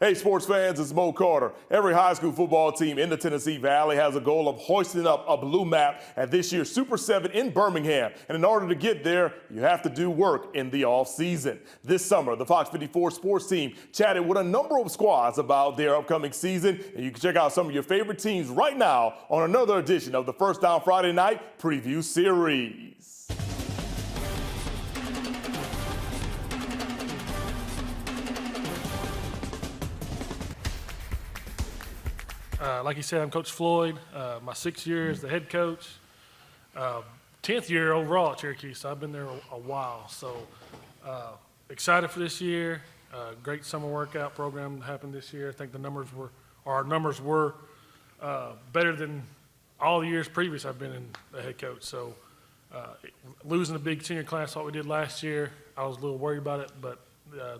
Hey, sports fans, it's Mo Carter. Every high school football team in the Tennessee Valley has a goal of hoisting up a blue map at this year's Super 7 in Birmingham. And in order to get there, you have to do work in the off-season. This summer, the Fox 54 sports team chatted with a number of squads about their upcoming season. And you can check out some of your favorite teams right now on another edition of the First Down Friday Night Preview Series. Like you said, I'm Coach Floyd. My 6th year as the head coach. 10th year overall at Cherokee, so I've been there a while. So excited for this year. Great summer workout program happened this year. I think our numbers were better than all the years previous I've been in the head coach. So losing a big senior class like we did last year, I was a little worried about it, but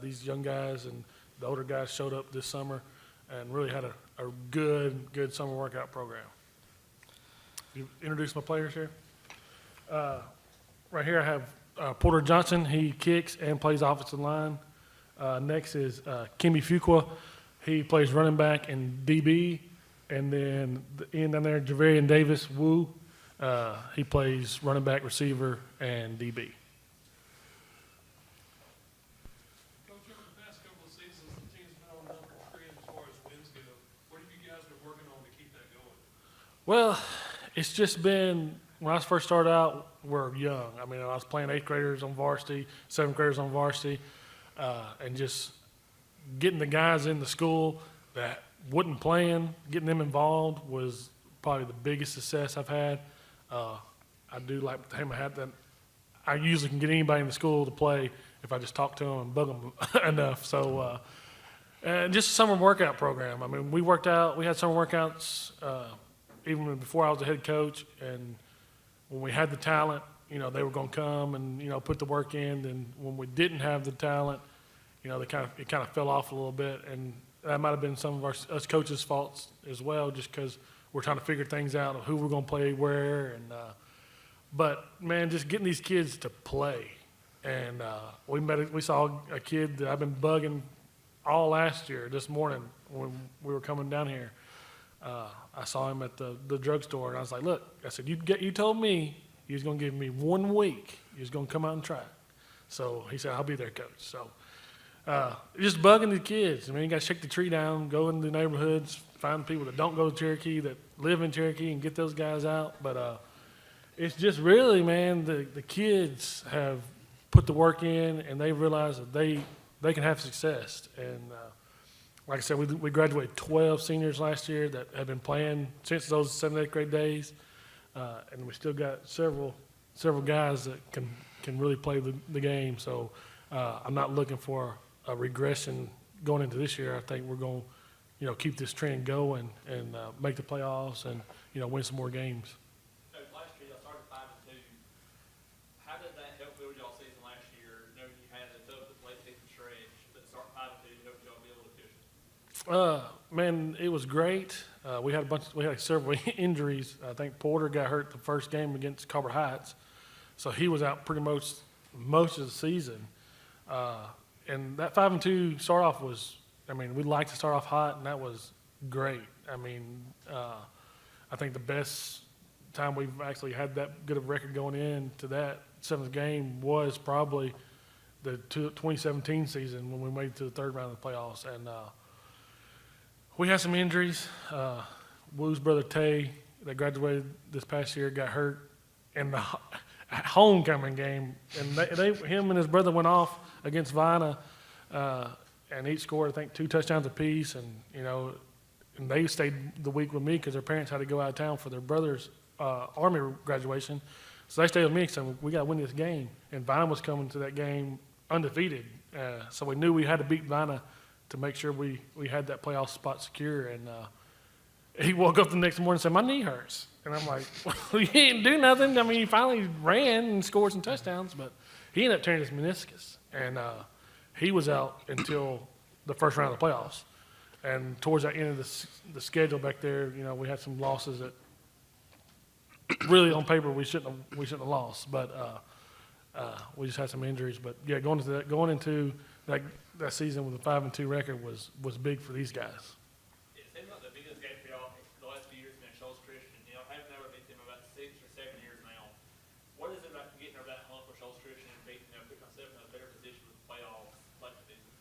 these young guys and the older guys showed up this summer and really had a good summer workout program. You introduce my players here. Right here I have Porter Johnson. He kicks and plays offensive line. Next is Kimmy Fuqua. He plays running back and DB. And then the end down there, Javarian Davis Wu. He plays running back, receiver, and DB. Well, it's just been, when I first started out, we're young. I mean, I was playing 8th graders on varsity, 7th graders on varsity, and just getting the guys in the school that wasn't playing, getting them involved was probably the biggest success I've had. I do like to hang my hat that I usually can get anybody in the school to play if I just talk to them and bug them enough. So, and just a summer workout program. I mean, we had summer workouts even before I was the head coach, and when we had the talent, you know, they were going to come and, you know, put the work in. And when we didn't have the talent, you know, it kind of fell off a little bit, and that might have been some of us coaches' faults as well, just because we're trying to figure things out of who we're going to play where. And but man, just getting these kids to play, and we saw a kid that I've been bugging all last year. This morning when we were coming down here, I saw him at the drugstore, and I was like, "Look," I said, "You told me you was going to give me 1 week. You was going to come out and try it." So he said, "I'll be there, coach." So just bugging the kids. I mean, you got to shake the tree down, go into the neighborhoods, find people that don't go to Cherokee, that live in Cherokee, and get those guys out. But it's just really, man, the kids have put the work in, and they realize that they can have success. And like I said, we graduated 12 seniors last year that have been playing since those 7th, 8th grade days, and we still got several guys that can really play the game. So I'm not looking for a regression going into this year. I think we're going to, you know, keep this trend going and make the playoffs and, you know, win some more games. So last year y'all started 5-2. How did that help build y'all season last year? You know, you had a tough late season stretch, but start 5-2 helped y'all be able to push. Man, it was great. We had several injuries. I think Porter got hurt the first game against Carver Heights, so he was out pretty much most of the season. And that 5-2 start off was, I mean, we'd like to start off hot, and that was great. I mean, I think the best time we've actually had that good of a record going into that 7th game was probably the 2017 season when we made it to the 3rd round of the playoffs. And we had some injuries. Wu's brother Tay, that graduated this past year, got hurt in the homecoming game, and him and his brother went off against Vina, and each scored, I think, 2 touchdowns apiece. And you know, and they stayed the week with me because their parents had to go out of town for their brother's Army graduation, so they stayed with me. So we got to win this game, and Vina was coming to that game undefeated, so we knew we had to beat Vina to make sure we had that playoff spot secure. And he woke up the next morning and said, "My knee hurts." And I'm like, "Well, you didn't do nothing." I mean, he finally ran and scored some touchdowns, but he ended up tearing his meniscus. And he was out until the first round of the playoffs. And towards the end of the schedule back there, you know, we had some losses that really on paper we shouldn't have lost. But We just had some injuries, but yeah, going into that season with a 5-2 record was big for these guys. It seems like the biggest game for y'all the last few years has been Shoals Christian. You know, I've never beat them about 6 or 7 years now. What is it about getting over that hump with Shoals Christian and beating them, putting myself in a better position with the playoffs like the season?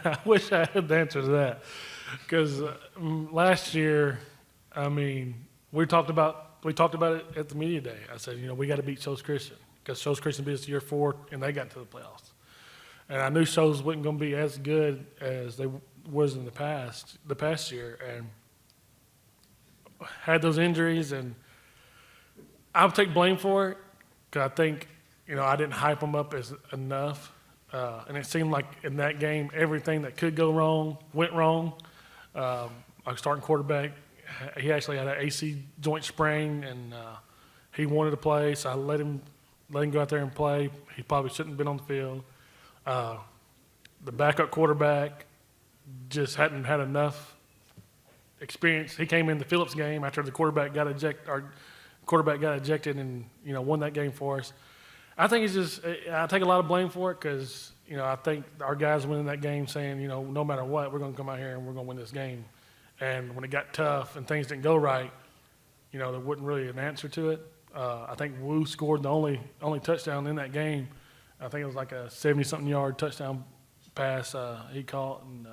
I wish I had the answer to that, because last year, I mean, we talked about it at the media day. I said, we got to beat Shoals Christian, because Shoals Christian beat us year 4 and they got to the playoffs. And I knew Shoals wasn't going to be as good as they was in the past year, and had those injuries, and I'll take blame for it, because I think, I didn't hype them up as enough. And it seemed like in that game, everything that could go wrong went wrong. Our starting quarterback, he actually had an AC joint sprain, and he wanted to play, so I let him go out there and play. He probably shouldn't have been on the field. The backup quarterback just hadn't had enough experience. He came in the Phillips game after the quarterback got ejected and won that game for us. I think I take a lot of blame for it, because I think our guys went in that game saying, no matter what, we're going to come out here and we're going to win this game. And when it got tough and things didn't go right, there wasn't really an answer to it. I think Wu scored the only touchdown in that game. I think it was like a 70-something yard touchdown pass he caught, and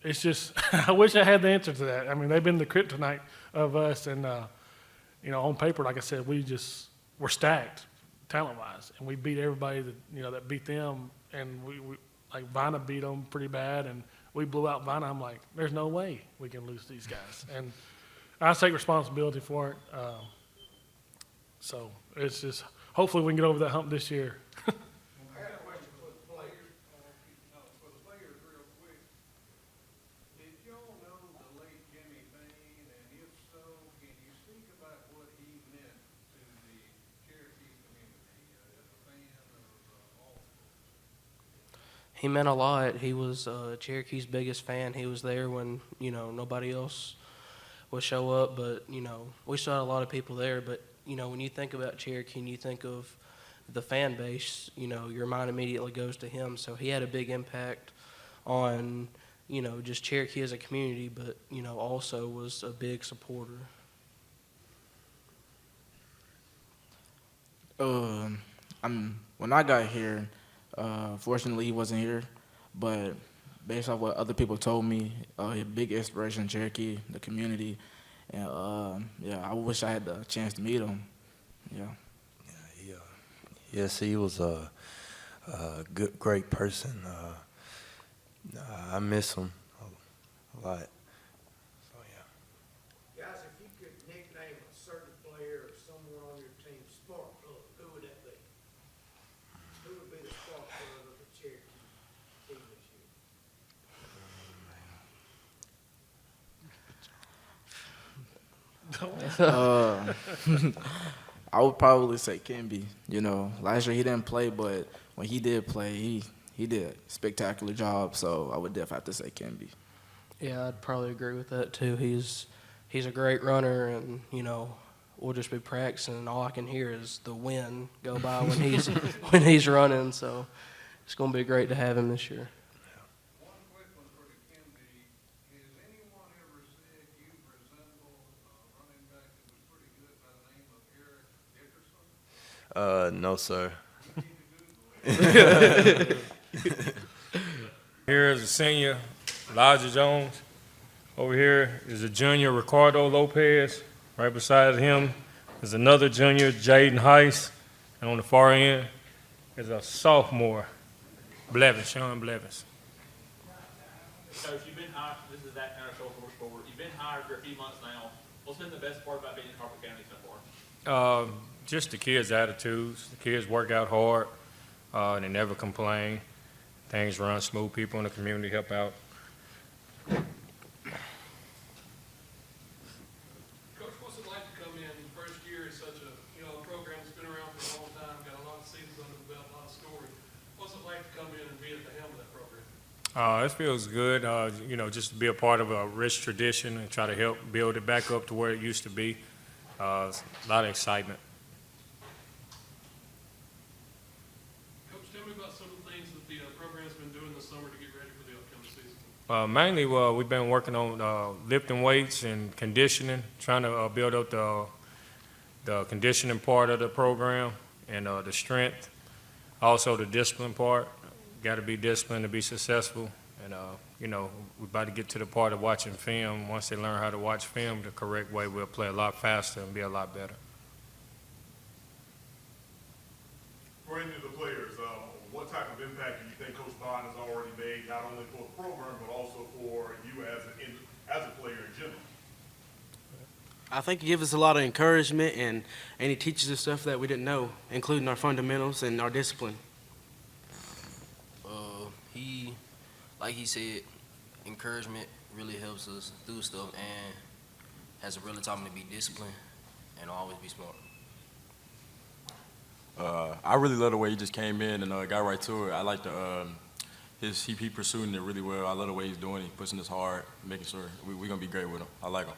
it's just I wish I had the answer to that. I mean, they've been the kryptonite of us, and on paper, like I said, we're stacked talent-wise, and we beat everybody that beat them, and we like Vina beat them pretty bad, and we blew out Vina. I'm like, there's no way we can lose these guys, and I take responsibility for it. So it's just. Hopefully we can get over that hump this year. I got a question for the players, real quick. Did y'all know the late Jimmy Bain, and if so, can you speak about what he meant to the Cherokee community as a fan of all sports? He meant a lot. He was Cherokee's biggest fan. He was there when, nobody else would show up, but, we still had a lot of people there, but when you think about Cherokee and you think of the fan base, your mind immediately goes to him. So he had a big impact on, just Cherokee as a community, but, also was a big supporter. When I got here, fortunately he wasn't here, but based off what other people told me, a big inspiration in Cherokee, the community. And I wish I had the chance to meet him. Yes, he was a great person. I miss him a lot. So Guys, if you could nickname a certain player or someone on your team Spark Plug, who would that be? Who would be the Spark Plug of the Cherokee team this year? I would probably say Kimby. Last year he didn't play, but when he did play, he did a spectacular job. So I would definitely have to say Kimby. Yeah, I'd probably agree with that too. He's a great runner, and we'll just be practicing, and all I can hear is the wind go by when he's running. So it's going to be great to have him this year. One quick one for the Kimby. Has anyone ever said you resemble a running back that was pretty good by the name of Eric Dickerson? No, sir. Here is a senior, Elijah Jones. Over here is a junior, Ricardo Lopez. Right beside him is another junior, Jaden Heiss. And on the far end is a sophomore, Sean Blevins. Coach, you've been hired, this is that kind of show forward. You've been hired for a few months now. What's been the best part about being in Harper County so far? Just the kids' attitudes. The kids work out hard. They never complain. Things run smooth. People in the community help out. Coach, what's it like to come in? First year is such a program that's been around for a long time, got a lot of seasons under the belt, a lot of story. What's it like to come in and be at the helm of that program? It feels good, just to be a part of a rich tradition and try to help build it back up to where it used to be. A lot of excitement. about some of the things that the program's been doing this summer to get ready for the upcoming season? Mainly, we've been working on lifting weights and conditioning, trying to build up the conditioning part of the program and the strength, also the discipline part. Got to be disciplined to be successful. And, you know, we're about to get to the part of watching film. Once they learn how to watch film the correct way, we'll play a lot faster and be a lot better. For any of the players, what type of impact do you think Coach Bond has already made, not only for the program, but also for you as a player in general? I think he gives us a lot of encouragement, and he teaches us stuff that we didn't know, including our fundamentals and our discipline. He, like he said, encouragement really helps us do stuff, and has a really taught me to be disciplined and always be smart. I really love the way he just came in and got right to it. I like he pursuing it really well. I love the way he's doing it. He's pushing us hard, making sure we're gonna be great with him. I like him.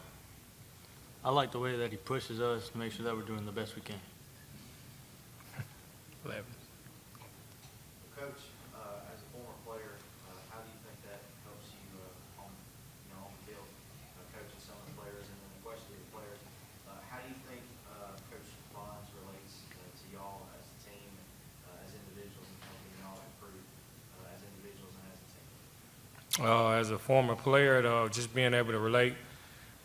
I like the way that he pushes us to make sure that we're doing the best we can. Coach, as a former player, how do you think that helps you on the field, coaching some of the players, and then the question of the players, how do you think Coach Bonds relates to y'all as a team, as individuals, and helping y'all improve as individuals and as a team? As a former player, just being able to relate,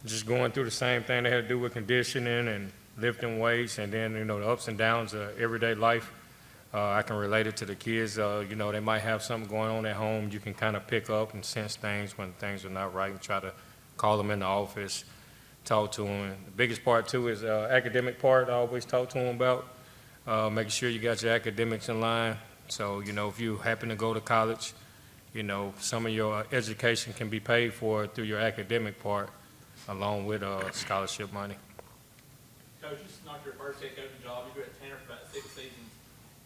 just going through the same thing they had to do with conditioning and lifting weights, and then, you know, the ups and downs of everyday life. I can relate it to the kids. You know, they might have something going on at home. You can kind of pick up and sense things when things are not right and try to call them in the office, talk to them. The biggest part, too, is academic part I always talk to them about, making sure you got your academics in line. So, you know, if you happen to go to college, you know, some of your education can be paid for through your academic part, along with scholarship money. Coach, this is not your first head coaching job. You've been at Tanner for about 6 seasons.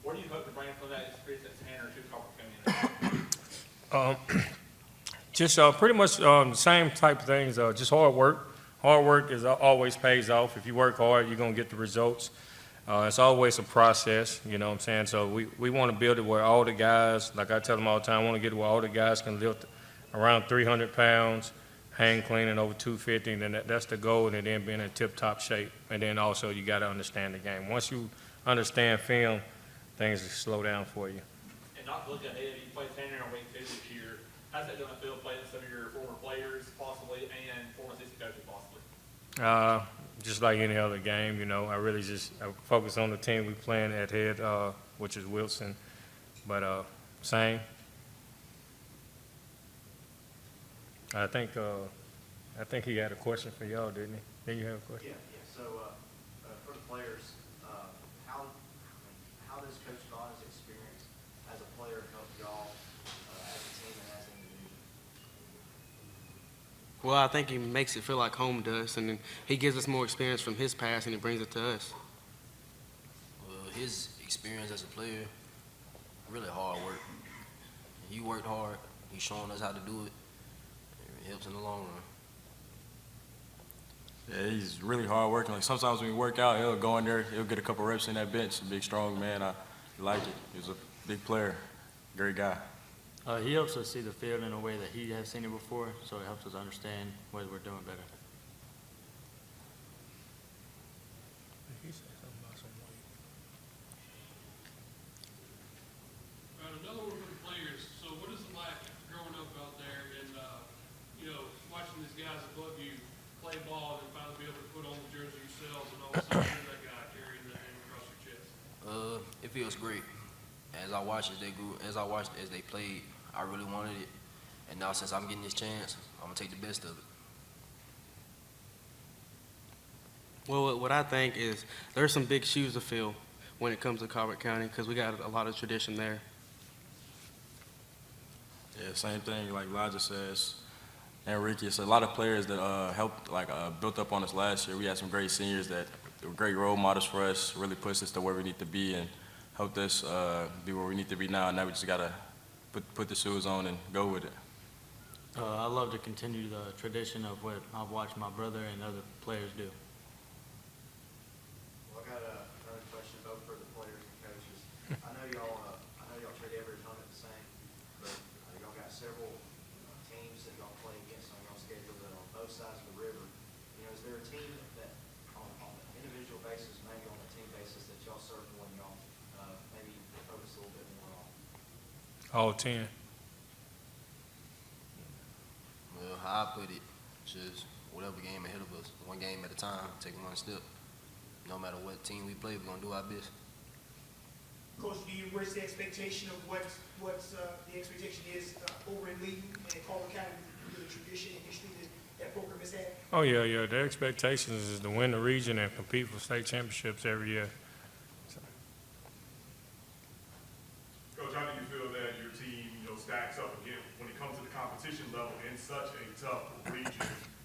What do you hope to bring from that experience at Tanner to Copper County? Just pretty much the same type of things, just hard work. Hard work always pays off. If you work hard, you're going to get the results. It's always a process, you know what I'm saying? So we want to build it where all the guys, like I tell them all the time, I want to get it where all the guys can lift around 300 pounds, hang cleaning over 250, and then that's the goal, and then being in tip-top shape. And then also you got to understand the game. Once you understand film, things will slow down for you. And not to look ahead, you played Tanner in week 2 this year. How's that going to feel playing some of your former players, possibly, and former assistant coaches, possibly? Just like any other game, you know, I focus on the team we playing at head, which is Wilson. But same. I think he had a question for y'all, didn't he? Didn't you have a question? Yeah. So for the players, how does Coach Bond's experience as a player help y'all as a team and as an individual? Well, I think he makes it feel like home to us, and then he gives us more experience from his past, and he brings it to us. His experience as a player, really hard work. He worked hard. He's showing us how to do it. It helps in the long run. Yeah, he's really hard working. Like sometimes when we work out, he'll go in there, he'll get a couple reps in that bench. A big, strong man. I like it. He's a big player, great guy. He helps us see the field in a way that he has seen it before, so it helps us understand what we're doing better. Another one for the players. So what is it like growing up out there and, watching these guys above you play ball and finally be able to put on the jersey yourselves and all of a sudden you're that guy carrying that name across your chest? It feels great. As I watched as they grew, as they played, I really wanted it. And now since I'm getting this chance, I'm going to take the best of it. Well, what I think is there's some big shoes to fill when it comes to Colbert County because we got a lot of tradition there. Yeah, same thing like Elijah says. Enrique, it's a lot of players that helped, built up on us last year. We had some great seniors that were great role models for us, really pushed us to where we need to be and helped us be where we need to be now. And now we just got to put the shoes on and go with it. I love to continue the tradition of what I've watched my brother and other players do. Well, I got another question both for the players and coaches. I know y'all trade every all 10. Well, how I put it, just whatever game ahead of us, one game at a time, take one step. No matter what team we play, we're gonna do our best. Coach, do you embrace the expectation of what's the expectation is over in Lee and Carver County, the tradition and history that program has had? Oh, yeah. Their expectations is to win the region and compete for state championships every year. Coach, how do you feel that your team, stacks up again when it comes to the competition level in such a tough region?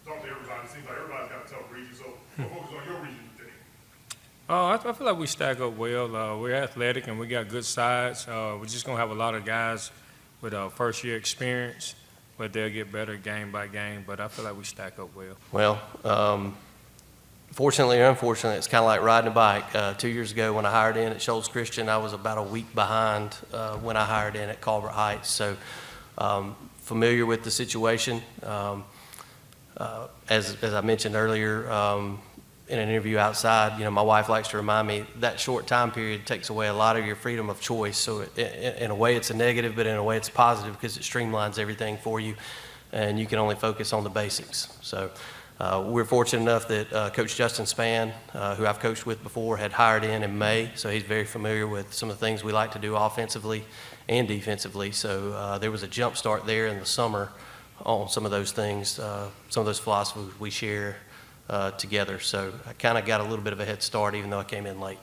Talk to everybody. It seems like everybody's got a tough region, so we'll focus on your region today. I feel like we stack up well. We're athletic and we got good sides. We're just going to have a lot of guys with first-year experience, but they'll get better game by game. But I feel like we stack up well. Well, fortunately or unfortunately, it's kind of like riding a bike. 2 years ago when I hired in at Shoals Christian, I was about a week behind when I hired in at Culver Heights. So familiar with the situation. As I mentioned earlier, in an interview outside, my wife likes to remind me that short time period takes away a lot of your freedom of choice. So in a way it's a negative, but in a way it's positive because it streamlines everything for you and you can only focus on the basics. So we're fortunate enough that Coach Justin Spann, who I've coached with before, had hired in May. So he's very familiar with some of the things we like to do offensively and defensively. So there was a jump start there in the summer on some of those things, some of those philosophies we share together. So I kind of got a little bit of a head start even though I came in late.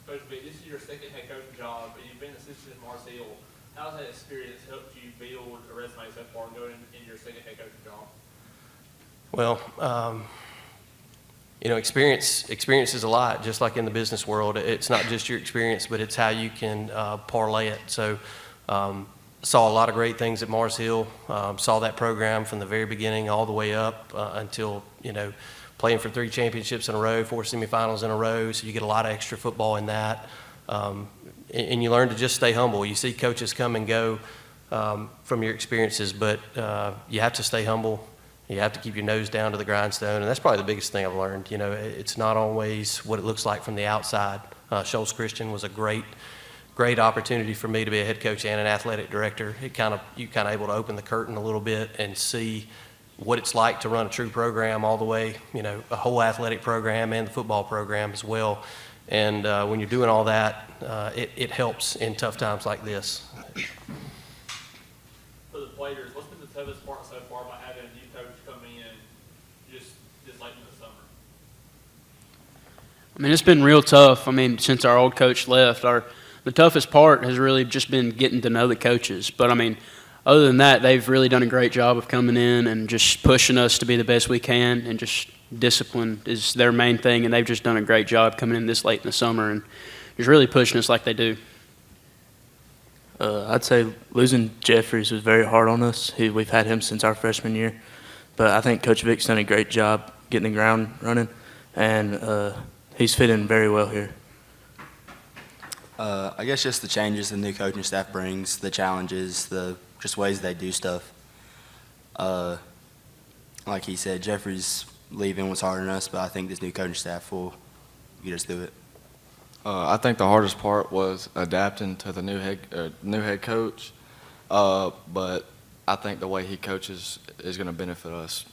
Coach B, this is your second head coaching job, and you've been assistant at Mars Hill. How has that experience helped you build a resume so far going in your second head coaching job? Well, experience is a lot, just like in the business world. It's not just your experience, but it's how you can parlay it. So saw a lot of great things at Mars Hill, saw that program from the very beginning all the way up until, playing for 3 championships in a row, 4 semifinals in a row, so you get a lot of extra football in that. And you learn to just stay humble. You see coaches come and go from your experiences, but you have to stay humble. You have to keep your nose down to the grindstone, and that's probably the biggest thing I've learned. It's not always what it looks like from the outside. Shoals Christian was a great opportunity for me to be a head coach and an athletic director. You kind of able to open the curtain a little bit and see what it's like to run a true program all the way, a whole athletic program and the football program as well. And when you're doing all that, it helps in tough times like this. For the players, what's been the toughest part so far about having a new coach come in just late in the summer? It's been real tough. Since our old coach left, the toughest part has really just been getting to know the coaches. But other than that, they've really done a great job of coming in and just pushing us to be the best we can, and just discipline is their main thing, and they've just done a great job coming in this late in the summer and just really pushing us like they do. I'd say losing Jeffries was very hard on us. We've had him since our freshman year, but I think Coach Vic's done a great job getting the ground running, and he's fit in very well here. I guess just the changes the new coaching staff brings, the challenges, the just ways they do stuff. Like he said, Jeffrey's leaving was harder on us, but I think this new coaching staff will get us through it. I think the hardest part was adapting to the new head coach, but I think the way he coaches is going to benefit us.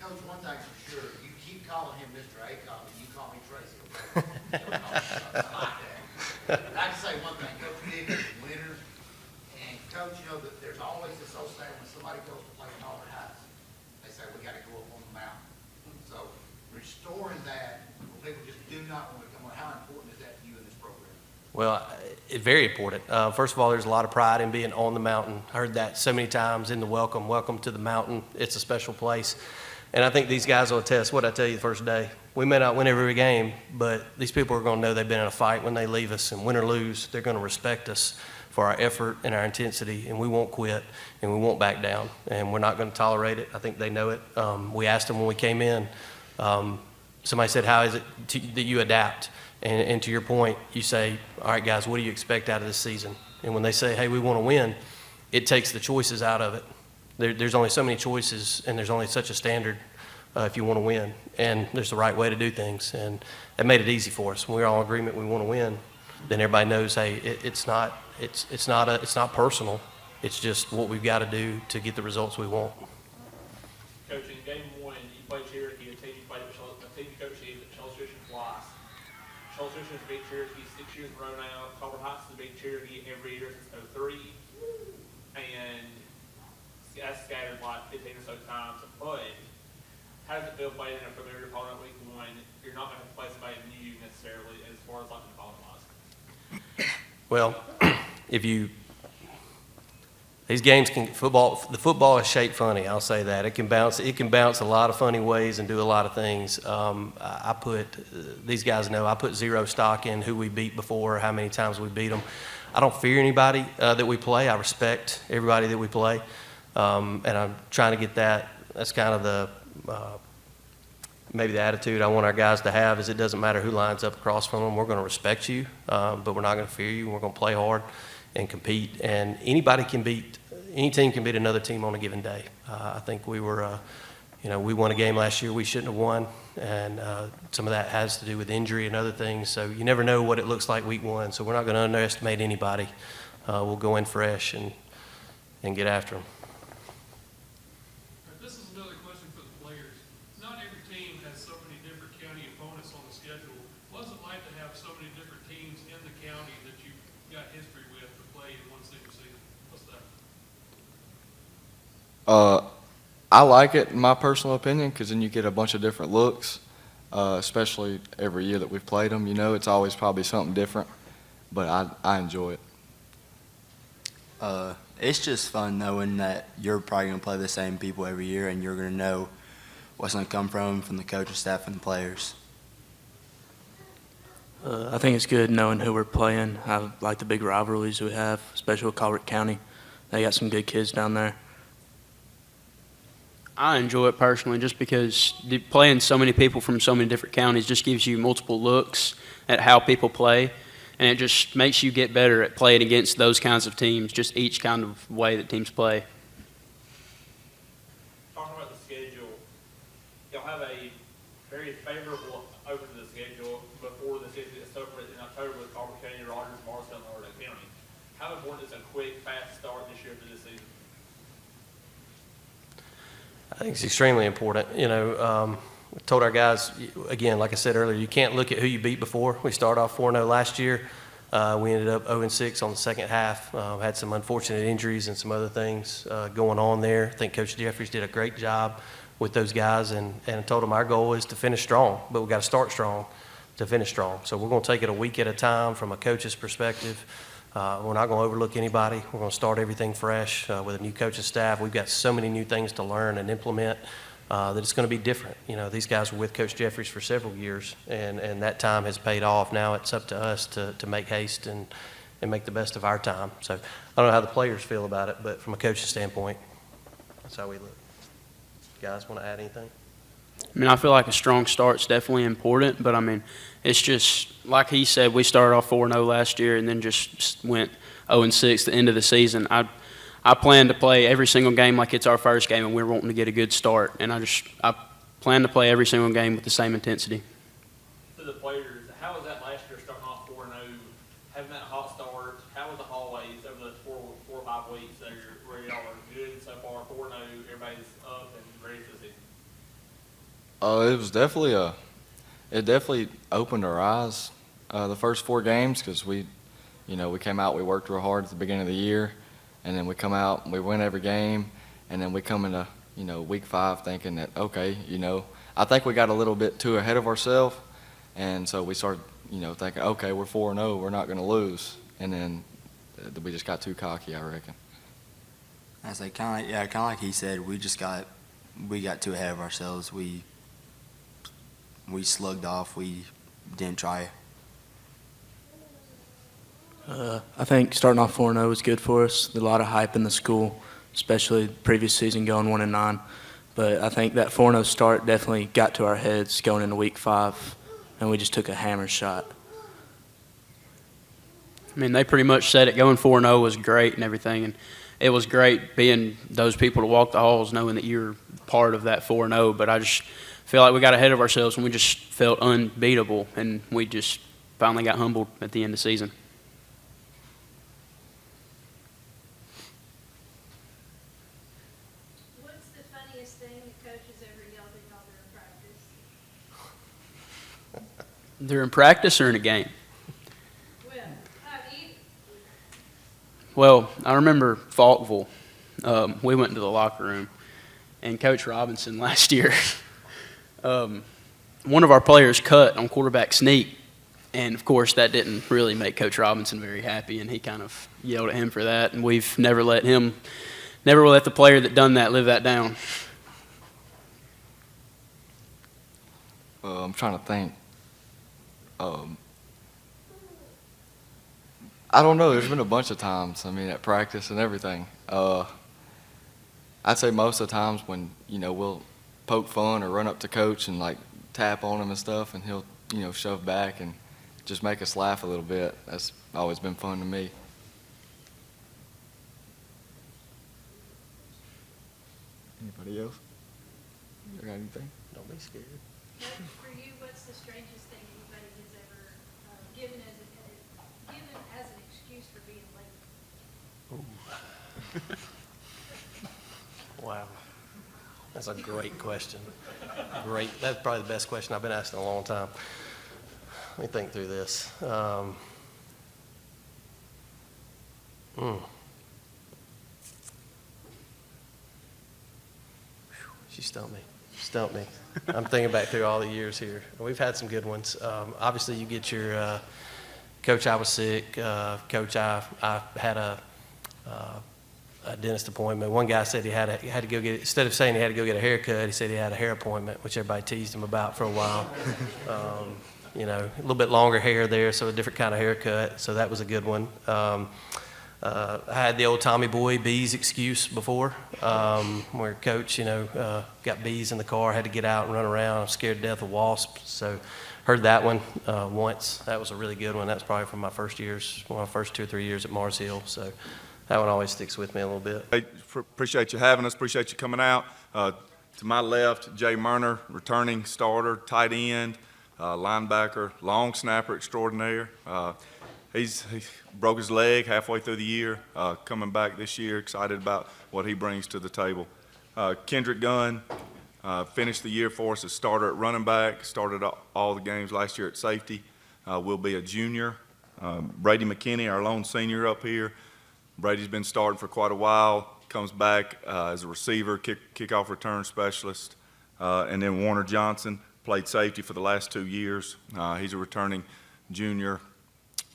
Coach, one thing's for sure, you keep calling him Mr. Acock, and you call me Tracy. Okay? I like that. And I can say one thing, Coach Vic is a winner, and Coach, that there's always this old saying when somebody goes to play in Auburn Heights, they say we got to go up on the mountain. So restoring that, people just do not want to come on. How important is that to you in this program? Well, it's very important. First of all, there's a lot of pride in being on the mountain. I heard that so many times in the welcome to the mountain. It's a special place. And I think these guys will attest what I tell you the first day. We may not win every game, but these people are going to know they've been in a fight when they leave us. And win or lose, they're going to respect us for our effort and our intensity. And we won't quit, and we won't back down. And we're not going to tolerate it. I think they know it. We asked them when we came in. Somebody said, how is it that you adapt? And to your point, you say, all right, guys, what do you expect out of this season? And when they say, hey, we want to win, it takes the choices out of it. There's only so many choices, and there's only such a standard if you want to win. And there's the right way to do things. And that made it easy for us. When we were all in agreement we want to win, then everybody knows, hey, it's not personal. It's just what we've got to do to get the results we want. Coach, in game one, you played Cherokee, a team you played a team you coached at Shoals-area twice. Shoals-area has beat Cherokee 6 years in a row now. Culver Heights has beat Cherokee every year since '03, and that's scattered like 15 or so times. But how does it feel playing in a familiar opponent week one? You're not going to have to play somebody new necessarily as far as like the opponent wise. Well, these games the football is shaped funny, I'll say that. It can bounce a lot of funny ways and do a lot of things. These guys know, I put zero stock in who we beat before, how many times we beat them. I don't fear anybody that we play. I respect everybody that we play. And I'm trying to get that's kind of maybe the attitude I want our guys to have is it doesn't matter who lines up across from them. We're going to respect you, but we're not going to fear you. We're going to play hard and compete. And any team can beat another team on a given day. I think we won a game last year we shouldn't have won, and some of that has to do with injury and other things. So you never know what it looks like week one. So we're not going to underestimate anybody. We'll go in fresh and get after them. This is another question for the players. Not every team has so many different county opponents on the schedule. What's it like to have so many different teams in the county that you've got history with to play in one single season? What's that? I like it, in my personal opinion, because then you get a bunch of different looks, especially every year that we've played them. It's always probably something different, but I enjoy it. It's just fun knowing that you're probably going to play the same people every year, and you're going to know what's going to come from the coaching staff and the players. I think it's good knowing who we're playing. I like the big rivalries we have, especially with Colbert County. They got some good kids down there. I enjoy it personally just because playing so many people from so many different counties just gives you multiple looks at how people play, and it just makes you get better at playing against those kinds of teams, just each kind of way that teams play. Talking about the schedule, y'all have a very favorable open to the schedule before the season gets over in October with Culver County, Rogers, Morrisville, and Lauderdale County. How important is a quick, fast start this year for this season? I think it's extremely important. We told our guys, again, like I said earlier, you can't look at who you beat before. We started off 4-0 last year. We ended up 0-6 on the second half. Had some unfortunate injuries and some other things going on there. I think Coach Jeffries did a great job with those guys, and I told them our goal is to finish strong, but we've got to start strong to finish strong. So we're going to take it a week at a time from a coach's perspective. We're not going to overlook anybody. We're going to start everything fresh with a new coaching staff. We've got so many new things to learn and implement that it's going to be different. These guys were with Coach Jeffries for several years, and that time has paid off. Now it's up to us to make haste and make the best of our time. So I don't know how the players feel about it, but from a coaching standpoint, that's how we look. You guys want to add anything? I feel like a strong start's definitely important, but it's just like he said, we started off 4-0 last year and then just went 0-6 the end of the season. I plan to play every single game like it's our first game, and we're wanting to get a good start. And I plan to play every single game with the same intensity. For the players, how was that last year starting off 4-0, having that hot start? How was the hallways over those 4 or 5 weeks where y'all are good so far, 4-0, everybody's up and ready for the season? It was it definitely opened our eyes the first 4 games, because we came out, we worked real hard at the beginning of the year, and then we come out and we win every game, and then we come into week 5 thinking that, okay, I think we got a little bit too ahead of ourselves, and so we started thinking, okay, we're 4-0, we're not going to lose, and then we just got too cocky, I reckon. I say kind of like he said, we got too ahead of ourselves. We slugged off. We didn't try. I think starting off 4-0 was good for us. A lot of hype in the school, especially the previous season going 1-9. But I think that 4-0 start definitely got to our heads going into week 5, and we just took a hammer shot. They pretty much said it. Going 4-0 was great and everything, and it was great being those people to walk the halls knowing that you're part of that 4-0. But I just feel like we got ahead of ourselves and we just felt unbeatable, and we just finally got humbled at the end of the season. What's the funniest thing the coach has ever yelled at y'all during practice? During practice or in a game? Well, either. Well, I remember Faulkville. We went into the locker room, and Coach Robinson last year, one of our players cut on quarterback sneak, and of course that didn't really make Coach Robinson very happy, and he kind of yelled at him for that, and we've never let the player that done that live that down. I'm trying to think. I don't know. There's been a bunch of times. I mean, at practice and everything. I'd say most of the times when we'll poke fun or run up to coach and like tap on him and stuff, and he'll shove back and just make us laugh a little bit. That's always been fun to me. Anybody else? You got anything? Don't be scared. For you, what's the strangest thing anybody has ever given as an excuse for being late? Wow. That's a great question. Great. That's probably the best question I've been asked in a long time. Let me think through this. She stumped me. I'm thinking back through all the years here. We've had some good ones. Obviously, you get your coach, I was sick. Coach, I had a dentist appointment. One guy said he had to go get, instead of saying he had to go get a haircut, he said he had a hair appointment, which everybody teased him about for a while. A little bit longer hair there, so a different kind of haircut. So that was a good one. I had the old Tommy Boy bees excuse before, where coach, got bees in the car, had to get out and run around. I'm scared to death of wasps. So heard that one once. That was a really good one. That was probably from my first 2 or 3 years at Mars Hill. So that one always sticks with me a little bit. Hey, appreciate you having us. Appreciate you coming out. To my left, Jay Murner, returning starter, tight end, linebacker, long snapper extraordinaire. He broke his leg halfway through the year, coming back this year, excited about what he brings to the table. Kendrick Gunn finished the year for us as starter at running back, started all the games last year at safety, will be a junior. Brady McKinney, our lone senior up here. Brady's been starting for quite a while, comes back as a receiver, kickoff return specialist. And then Warner Johnson played safety for the last 2 years. He's a returning junior,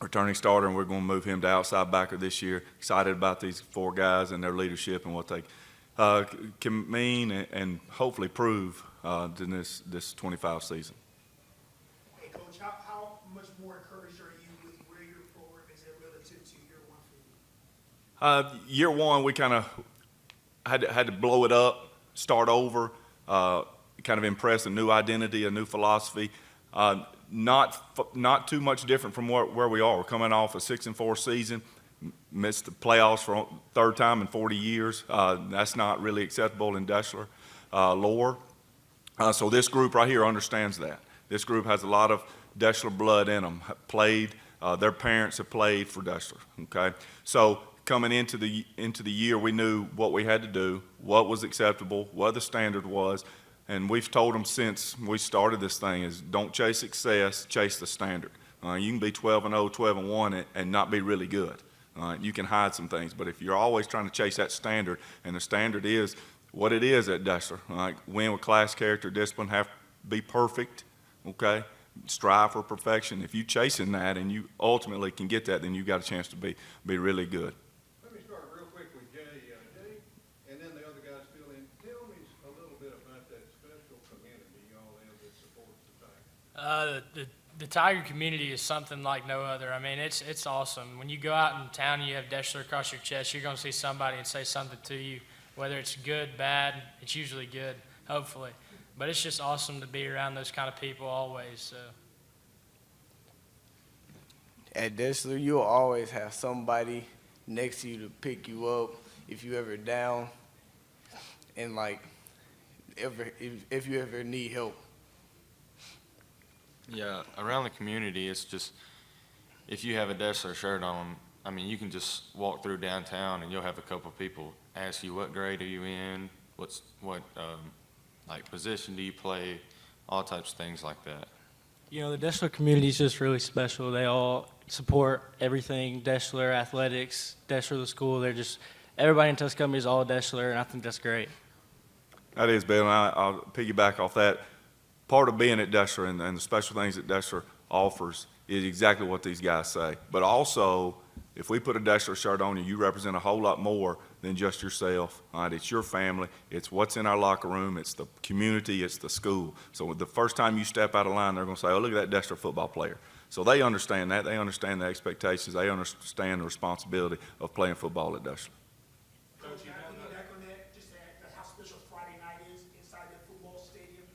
returning starter, and we're going to move him to outside backer this year. Excited about these 4 guys and their leadership and what they can mean and hopefully prove in this 25 season. Hey, Coach, how much more encouraged are you with where your program is at relative to year one for you? Year one, we kind of had to blow it up, start over, kind of impress a new identity, a new philosophy. Not too much different from where we are. We're coming off a 6-4 season, missed the playoffs for third time in 40 years. That's not really acceptable in Deshler lore. So this group right here understands that. This group has a lot of Deshler blood in them. Their parents have played for Deshler. Okay, so coming into the year, we knew what we had to do, what was acceptable, what the standard was. And we've told them since we started this thing is don't chase success, chase the standard. You can be 12-0, 12-1, and not be really good. You can hide some things, but if you're always trying to chase that standard, and the standard is what it is at Deshler, win with class, character, discipline, have to be perfect, okay? Strive for perfection. If you're chasing that and you ultimately can get that, then you've got a chance to be really good. Let me start real quick with Jay. Jay, and then the other guys fill in. Tell me a little bit about that special community y'all have that supports the Tigers. The Tiger community is something like no other. I mean, it's awesome. When you go out in town and you have Deshler across your chest, you're going to see somebody and say something to you, whether it's good, bad. It's usually good, hopefully. But it's just awesome to be around those kind of people always. So. At Deshler, you'll always have somebody next to you to pick you up if you ever down, and if you ever need help. Yeah, around the community, it's just if you have a Dessler shirt on, I mean, you can just walk through downtown and you'll have a couple of people ask you, what grade are you in? Like position do you play? All types of things like that. You know, the Dessler community is just really special. They all support everything Dessler athletics, Dessler the school. They're just, everybody in Tuscaloosa is all Dessler, and I think that's great. That is, Bill, and I'll piggyback off that. Part of being at Dessler and the special things that Dessler offers is exactly what these guys say. But also, if we put a Dessler shirt on you, you represent a whole lot more than just yourself. All right? It's your family. It's what's in our locker room. It's the community. It's the school. So the first time you step out of line, they're going to say, oh, look at that Dessler football player. So they understand that. They understand the expectations. They understand the responsibility of playing football at Dessler.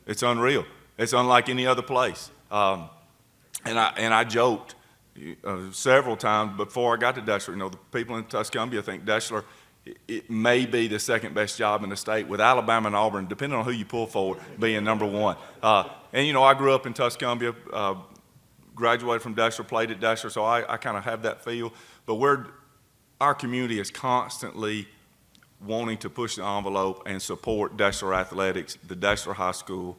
It's unreal. It's unlike any other place. And I joked several times before I got to Dessler. You know, the people in Tuscumbia think Dessler, it may be the second best job in the state, with Alabama and Auburn, depending on who you pull for, being number one. And you know, I grew up in Tuscumbia, graduated from Dessler, played at Dessler, so I kind of have that feel. But our community is constantly wanting to push the envelope and support Dessler athletics, the Dessler High School,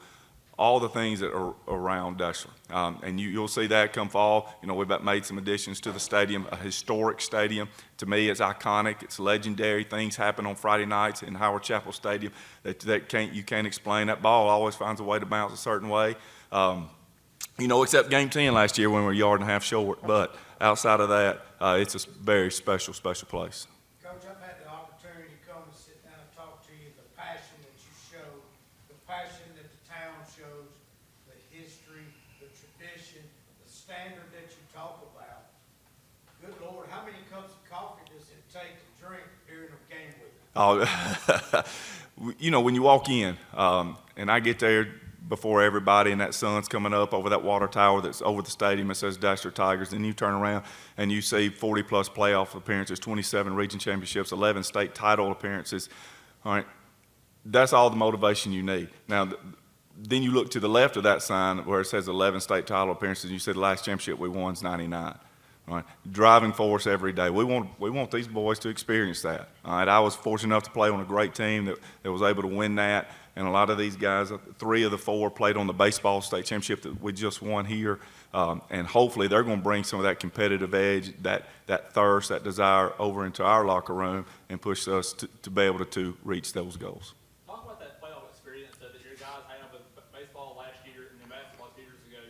all the things that are around Dessler. And you'll see that come fall. You know, we've made some additions to the stadium, a historic stadium. To me, it's iconic. It's legendary. Things happen on Friday nights in Howard Chapel Stadium that you can't explain. That ball always finds a way to bounce a certain way. You know, except game 10 last year when we were a yard and a half short. But outside of that, it's a very special, special place. Coach, I've had the opportunity to come and sit down and talk to you, the passion that you show, the passion that the town shows, the history, the tradition, the standard that you talk about. Good Lord, how many cups of coffee does it take to drink during a game with you? Oh, you know, when you walk in, and I get there before everybody, and that sun's coming up over that water tower that's over the stadium that says Dessler Tigers, and you turn around and you see 40-plus playoff appearances, 27 region championships, 11 state title appearances. All right, that's all the motivation you need. Now, then you look to the left of that sign where it says 11 state title appearances, and you said the last championship we won is 99. All right, driving force every day. We want these boys to experience that. All right, I was fortunate enough to play on a great team that was able to win that. And a lot of these guys, 3 of the 4 played on the baseball state championship that we just won here. And hopefully they're going to bring some of that competitive edge, that thirst, that desire over into our locker room and push us to be able to reach those goals. Talk about that playoff experience that your guys have with baseball last year and then basketball 2 years ago.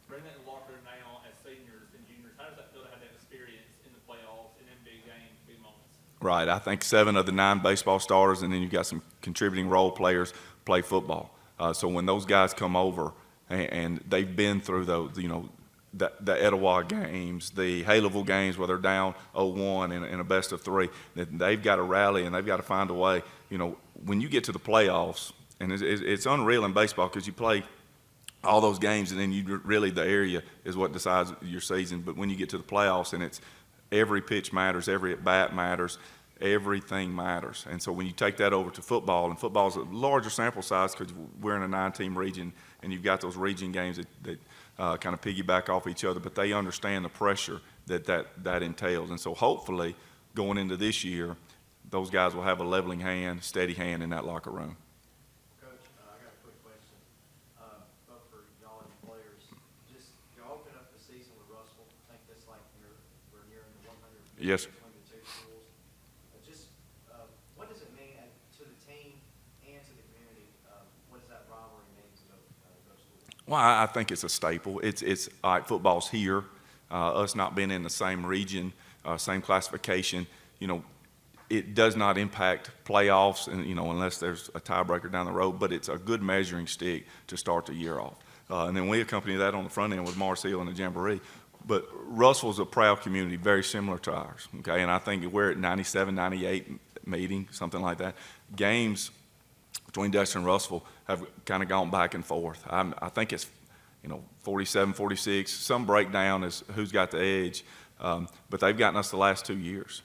Bring that in the locker room now as seniors and juniors. How does that feel to have that experience in the playoffs and in big games, big moments? Right. I think 7 of the 9 baseball starters, and then you've got some contributing role players play football. So when those guys come over and they've been through those, you know, the Etowah games, the Haleville games where they're down 0-1 in a best of 3, they've got to rally and they've got to find a way. You know, when you get to the playoffs, and it's unreal in baseball because you play all those games and then the area is what decides your season. But when you get to the playoffs and it's every pitch matters, every at-bat matters, everything matters. And so when you take that over to football, and football's a larger sample size because we're in a 9-team region and you've got those region games that kind of piggyback off each other, but they understand the pressure that entails. And so hopefully going into this year, those guys will have a leveling hand, steady hand in that locker room. Coach, I got a quick question, both for y'all and the players. Just, y'all open up the season with Russell. I think that's like we're nearing the 100. Yes. Well, I think it's a staple. It's all right, football's here. Us not being in the same region, same classification, you know, it does not impact playoffs, and you know, unless there's a tiebreaker down the road. But it's a good measuring stick to start the year off. And then we accompany that on the front end with Mars Hill and the Jamboree. But Russell's a proud community, very similar to ours. Okay, and I think we're at 97, 98 meeting, something like that. Games between Dessler and Russellville have kind of gone back and forth. I think it's, you know, 47, 46. Some breakdown is who's got the edge, but they've gotten us the last 2 years.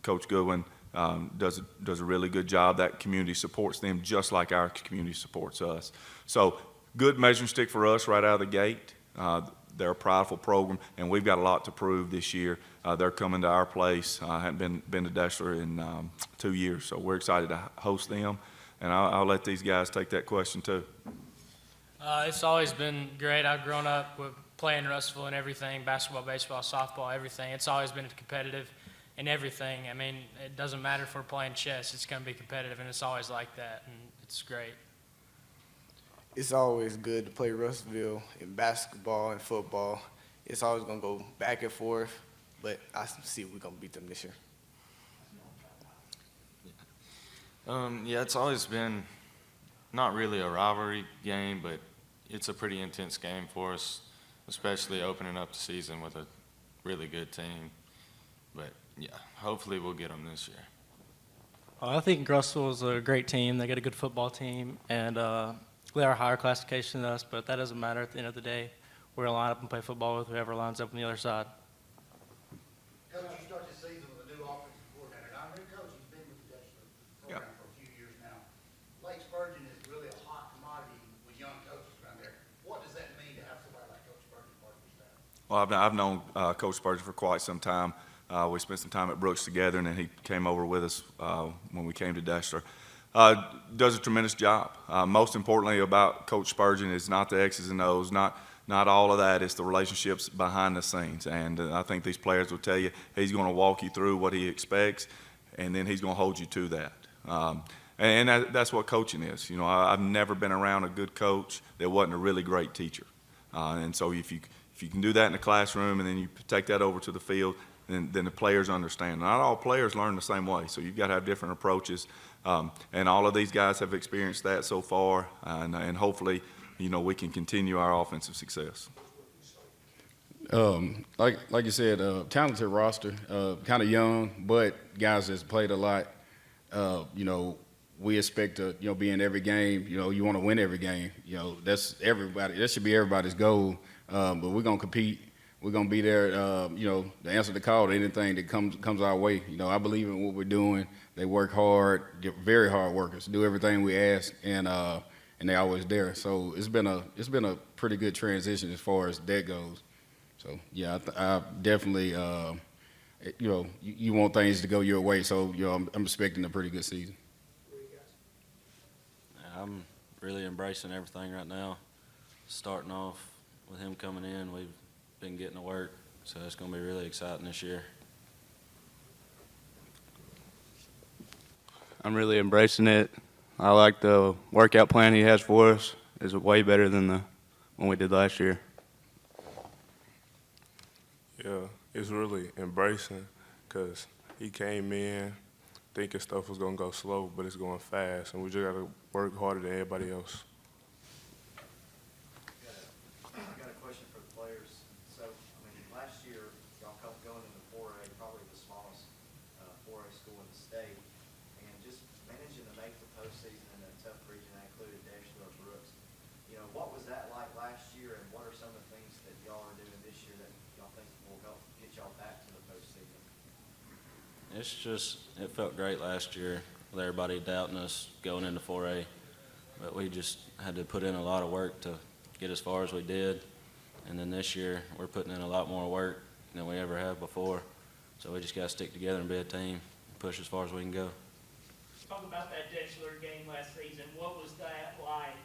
Coach Goodwin does a really good job. That community supports them just like our community supports us. So good measuring stick for us right out of the gate. they're a prideful program, and we've got a lot to prove this year. They're coming to our place. I haven't been to Deshler in 2 years, so we're excited to host them. And I'll let these guys take that question too. It's always been great. I've grown up with playing Russellville and everything, basketball, baseball, softball, everything. It's always been competitive in everything. I mean, it doesn't matter if we're playing chess. It's going to be competitive, and it's always like that, and it's great. It's always good to play Russellville in basketball and football. It's always going to go back and forth, but I see we're going to beat them this year. Yeah, it's always been not really a rivalry game, but it's a pretty intense game for us, especially opening up the season with a really good team. But yeah, hopefully we'll get them this year. I think Russell is a great team. They got a good football team, and they're a higher classification than us, but that doesn't matter at the end of the day. We're going to line up and play football with whoever lines up on the other side. Coach, you start this season with a new offensive coordinator. Now, new coach, he's been with the Deshler program for a few years now. Lake Spurgeon is really a hot commodity with young coaches around there. What does that mean to have somebody like Coach Spurgeon part of your staff? Well, I've known Coach Spurgeon for quite some time. We spent some time at Brooks together, and then he came over with us when we came to Deshler. Does a tremendous job. Most importantly about Coach Spurgeon is not the X's and O's, not all of that. It's the relationships behind the scenes. And I think these players will tell you he's going to walk you through what he expects, and then he's going to hold you to that. And that's what coaching is. You know, I've never been around a good coach that wasn't a really great teacher. And so if you can do that in the classroom and then you take that over to the field, then the players understand. Not all players learn the same way, so you've got to have different approaches. And all of these guys have experienced that so far, and hopefully, you know, we can continue our offensive success. Like you said, talented roster, kind of young, but guys that's played a lot. You know, we expect to, you know, be in every game. You know, you want to win every game. You know, that's everybody. That should be everybody's goal. But we're gonna compete. We're gonna be there. You know, to answer the call to anything that comes our way. You know, I believe in what we're doing. They work hard. They're very hard workers. Do everything we ask, and they're always there. So it's been a pretty good transition as far as that goes. So yeah, I definitely. You know, you want things to go your way. So you know, I'm expecting a pretty good season. I'm really embracing everything right now. Starting off with him coming in, we've been getting to work, so it's going to be really exciting this year. I'm really embracing it. I like the workout plan he has for us. It's way better than the one we did last year. Yeah, it's really embracing because he came in thinking stuff was going to go slow, but it's going fast, and we just got to work harder than everybody else. I got a question for the players. So, I mean, last year, y'all going into 4A, probably the smallest 4A school in the state, and just managing to make the postseason in a tough region that included Deshler, Brooks. You know, what was that like last year, and what are some of the things that y'all are doing this year that y'all think will help get y'all back to the postseason? It's just, it felt great last year with everybody doubting us going into 4A, but we just had to put in a lot of work to get as far as we did. And then this year, we're putting in a lot more work than we ever have before. So we just got to stick together and be a team and push as far as we can go. Talk about that Deshler game last season. What was that like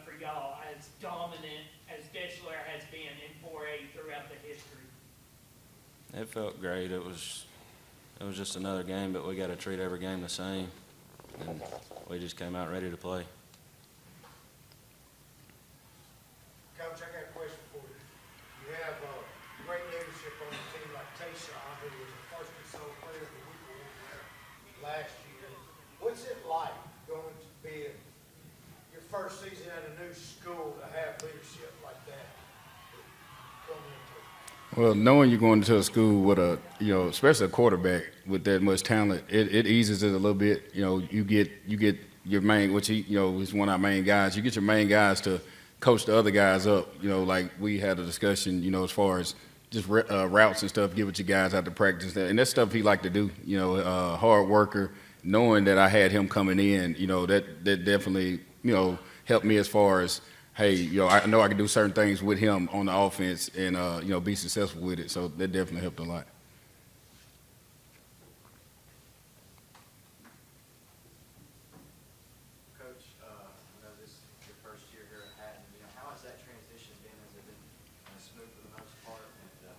for y'all, as dominant as Deshler has been in 4A throughout the history? It felt great. It was just another game, but we got to treat every game the same. And we just came out ready to play. Coach, I got a question for you. You have great leadership on the team like Tayshawn, who was a first and sole player of the week last year. What's it like going to be your first season at a new school to have leadership like that coming into it? Well, knowing you're going to a school with a, you know, especially a quarterback with that much talent, it eases it a little bit. You know, you get your main, which he, you know, is one of our main guys. You get your main guys to coach the other guys up. You know, like we had a discussion, you know, as far as just routes and stuff, get with your guys out to practice. And that's stuff he liked to do, you know, hard worker. Knowing that I had him coming in, you know, that definitely, you know, helped me as far as hey, I know I can do certain things with him on the offense and, be successful with it. So that definitely helped a lot. Coach, I know this is your first year here at Hatton. How has that transition been? Has it been smooth for the most part? And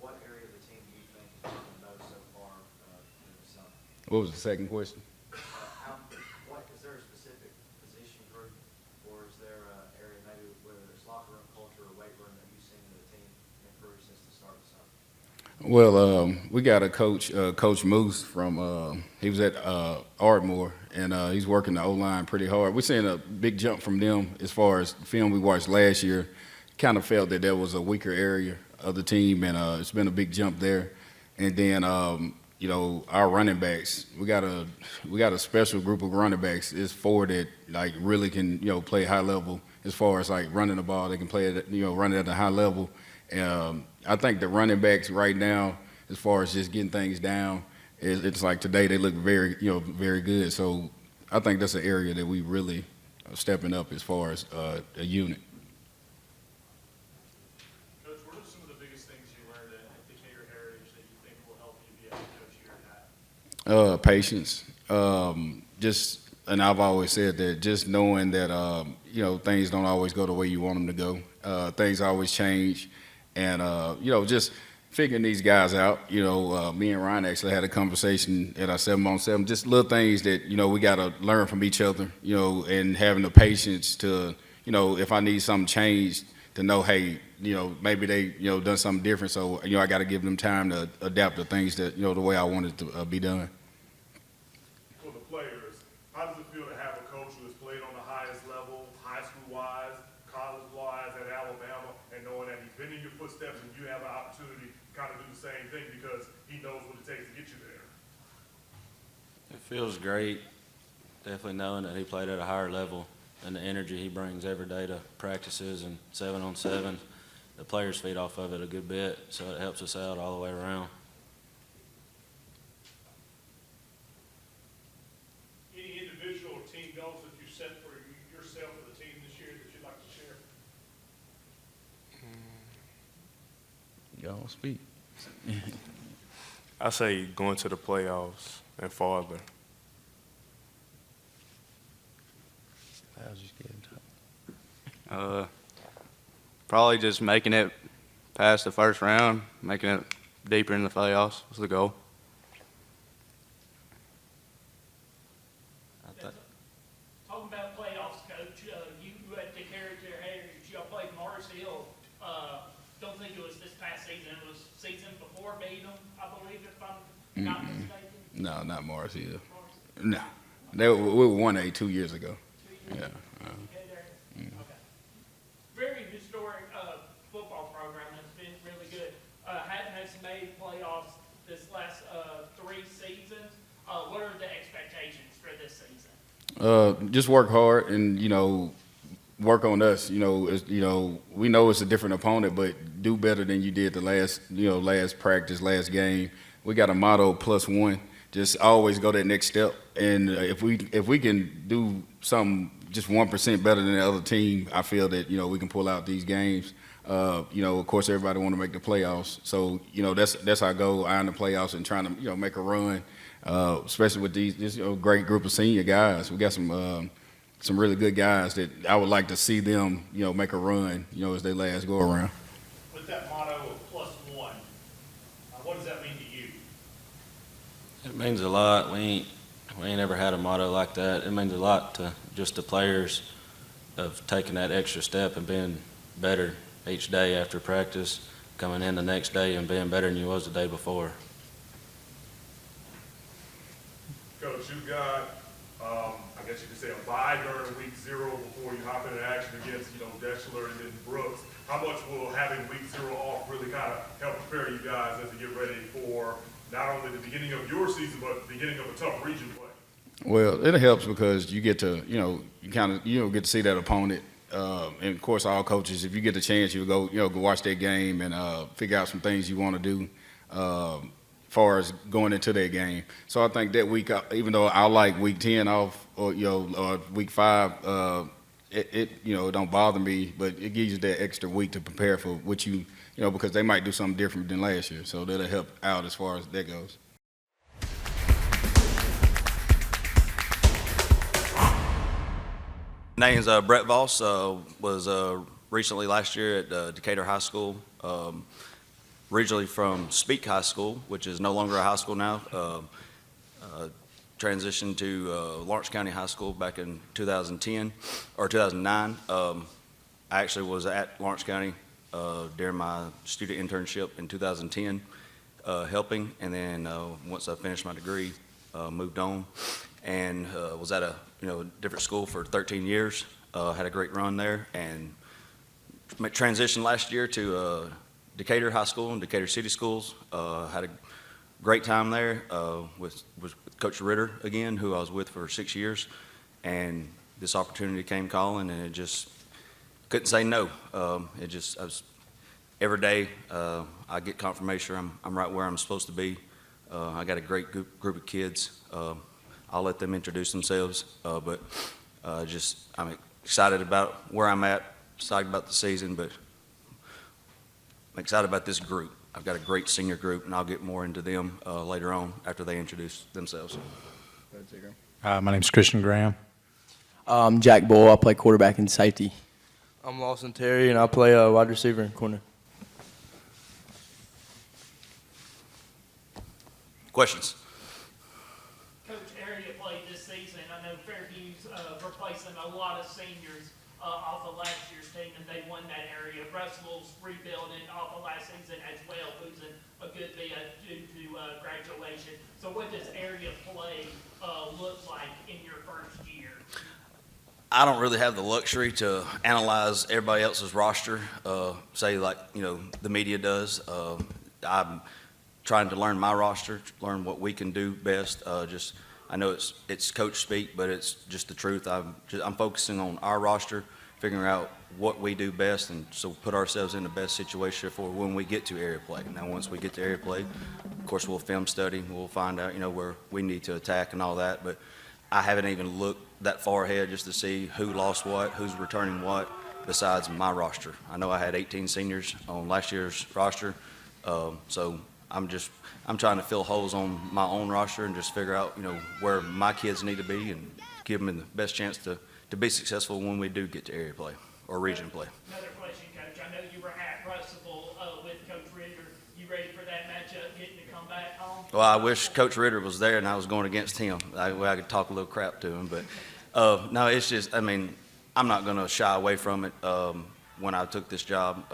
what area of the team do you think has grown the most so far in the summer? What was the second question? Is there a specific position group, or is there an area maybe whether it's locker room culture or weight room that you've seen in the team improve since the start of the summer? Well, we got a coach, Coach Moose from, he was at Ardmore, and he's working the O-line pretty hard. We're seeing a big jump from them as far as film we watched last year. Kind of felt that there was a weaker area of the team, and it's been a big jump there. And then, our running backs, we got a special group of running backs. It's four that like really can, play high level as far as like running the ball. They can play it, run it at a high level. I think the running backs right now, as far as just getting things down, it's like today they look very, very good. So I think that's an area that we really are stepping up as far as a unit. Coach, what are some of the biggest things you learned at Decatur Heritage that you think will help you be a coach here at Hatton? Patience. And I've always said that just knowing that, things don't always go the way you want them to go. Things always change. And, just figuring these guys out. Me and Ryan actually had a conversation at our 7-on-7, just little things that, we got to learn from each other, and having the patience to, if I need something changed, to know, hey, maybe they, done something different. So, I got to give them time to adapt to things that, the way I want it to be done. For the players, how does it feel to have a coach who has played on the highest level, high school-wise, college-wise at Alabama, and knowing that he's been in your footsteps and you have an opportunity to kind of do the same thing because he knows what it takes to get you there? It feels great, definitely knowing that he played at a higher level and the energy he brings every day to practices and 7-on-7. The players feed off of it a good bit, so it helps us out all the way around. Any individual or team goals that you set for yourself or the team this year that you'd like to share? Y'all speak. I say going to the playoffs and farther. I was just kidding. Probably just making it past the first round, making it deeper in the playoffs was the goal. Talking about playoffs, Coach, you at the Decatur Heritage, y'all played Mars Hill. Don't think it was this past season. It was season before beating them, I believe, if I'm not mistaken. No, not Mars Hill. No. We were 1A 2 years ago. 2 years? Yeah. Okay, there. Okay. Very historic football program that's been really good. Hatton has made playoffs this last 3 seasons. What are the expectations for this season? Just work hard and, work on us. We know it's a different opponent, but do better than you did the last practice, last game. We got a motto, +1. Just always go that next step. And if we can do something just 1% better than the other team, I feel that, we can pull out these games. Of course, everybody want to make the playoffs. So, that's our goal, eye in the playoffs and trying to, make a run, especially with this great group of senior guys. We got some really good guys that I would like to see them, make a run, as they last go around. With that motto of +1, what does that mean to you? It means a lot. We ain't ever had a motto like that. It means a lot to just the players of taking that extra step and being better each day after practice, coming in the next day and being better than you was the day before. Coach, you've got, I guess you could say, a bye during week 0 before you hop into action against, Deschler and then Brooks. How much will having week 0 off really kind of help prepare you guys as you get ready for not only the beginning of your season, but the beginning of a tough region play? Well, it helps because you get to, you get to see that opponent. And of course, all coaches, if you get the chance, you go watch that game and figure out some things you want to do as far as going into that game. So I think that week, even though I like week 10 off or week 5, it you know, it don't bother me, but it gives you that extra week to prepare for what you know, because they might do something different than last year. So that'll help out as far as that goes. Name's Brett Voss. Was recently last year at Decatur High School. Originally from Speak High School, which is no longer a high school now. Transitioned to Lawrence County High School back in 2010 or 2009. I actually was at Lawrence County during my student internship in 2010, helping, and then once I finished my degree, moved on, and was at a different school for 13 years. Had a great run there, and transitioned last year to Decatur High School and Decatur City Schools. Had a great time there with Coach Ritter again, who I was with for 6 years, and this opportunity came calling, and it just couldn't say no. Every day I get confirmation I'm right where I'm supposed to be. I got a great group of kids. I'll let them introduce themselves, but I'm excited about where I'm at, excited about the season, but I'm excited about this group. I've got a great senior group, and I'll get more into them later on after they introduce themselves. My name's Christian Graham. Jack Bull. I play quarterback and safety. I'm Lawson Terry, and I play wide receiver and corner. Questions? Coach, area played this season. I know Fairview's replacing a lot of seniors off of last year's team, and they won that area. Russell's rebuilding off of last season as well, losing a good bit due to graduation. So what does area play look like in your first year? I don't really have the luxury to analyze everybody else's roster, say like, the media does. I'm trying to learn my roster, learn what we can do best. I know it's coach speak, but it's just the truth. I'm focusing on our roster, figuring out what we do best, and so put ourselves in the best situation for when we get to area play. Now, once we get to area play, of course, we'll film study. We'll find out, where we need to attack and all that. But I haven't even looked that far ahead just to see who lost what, who's returning what, besides my roster. I know I had 18 seniors on last year's roster, so I'm trying to fill holes on my own roster and just figure out, where my kids need to be and give them the best chance to be successful when we do get to area play or region play. Another question, Coach. I know you were at Russellville with Coach Ritter. You ready for that matchup, getting to come back home? Well, I wish Coach Ritter was there and I was going against him. I could talk a little crap to him, but no, it's just, I'm not going to shy away from it. When I took this job,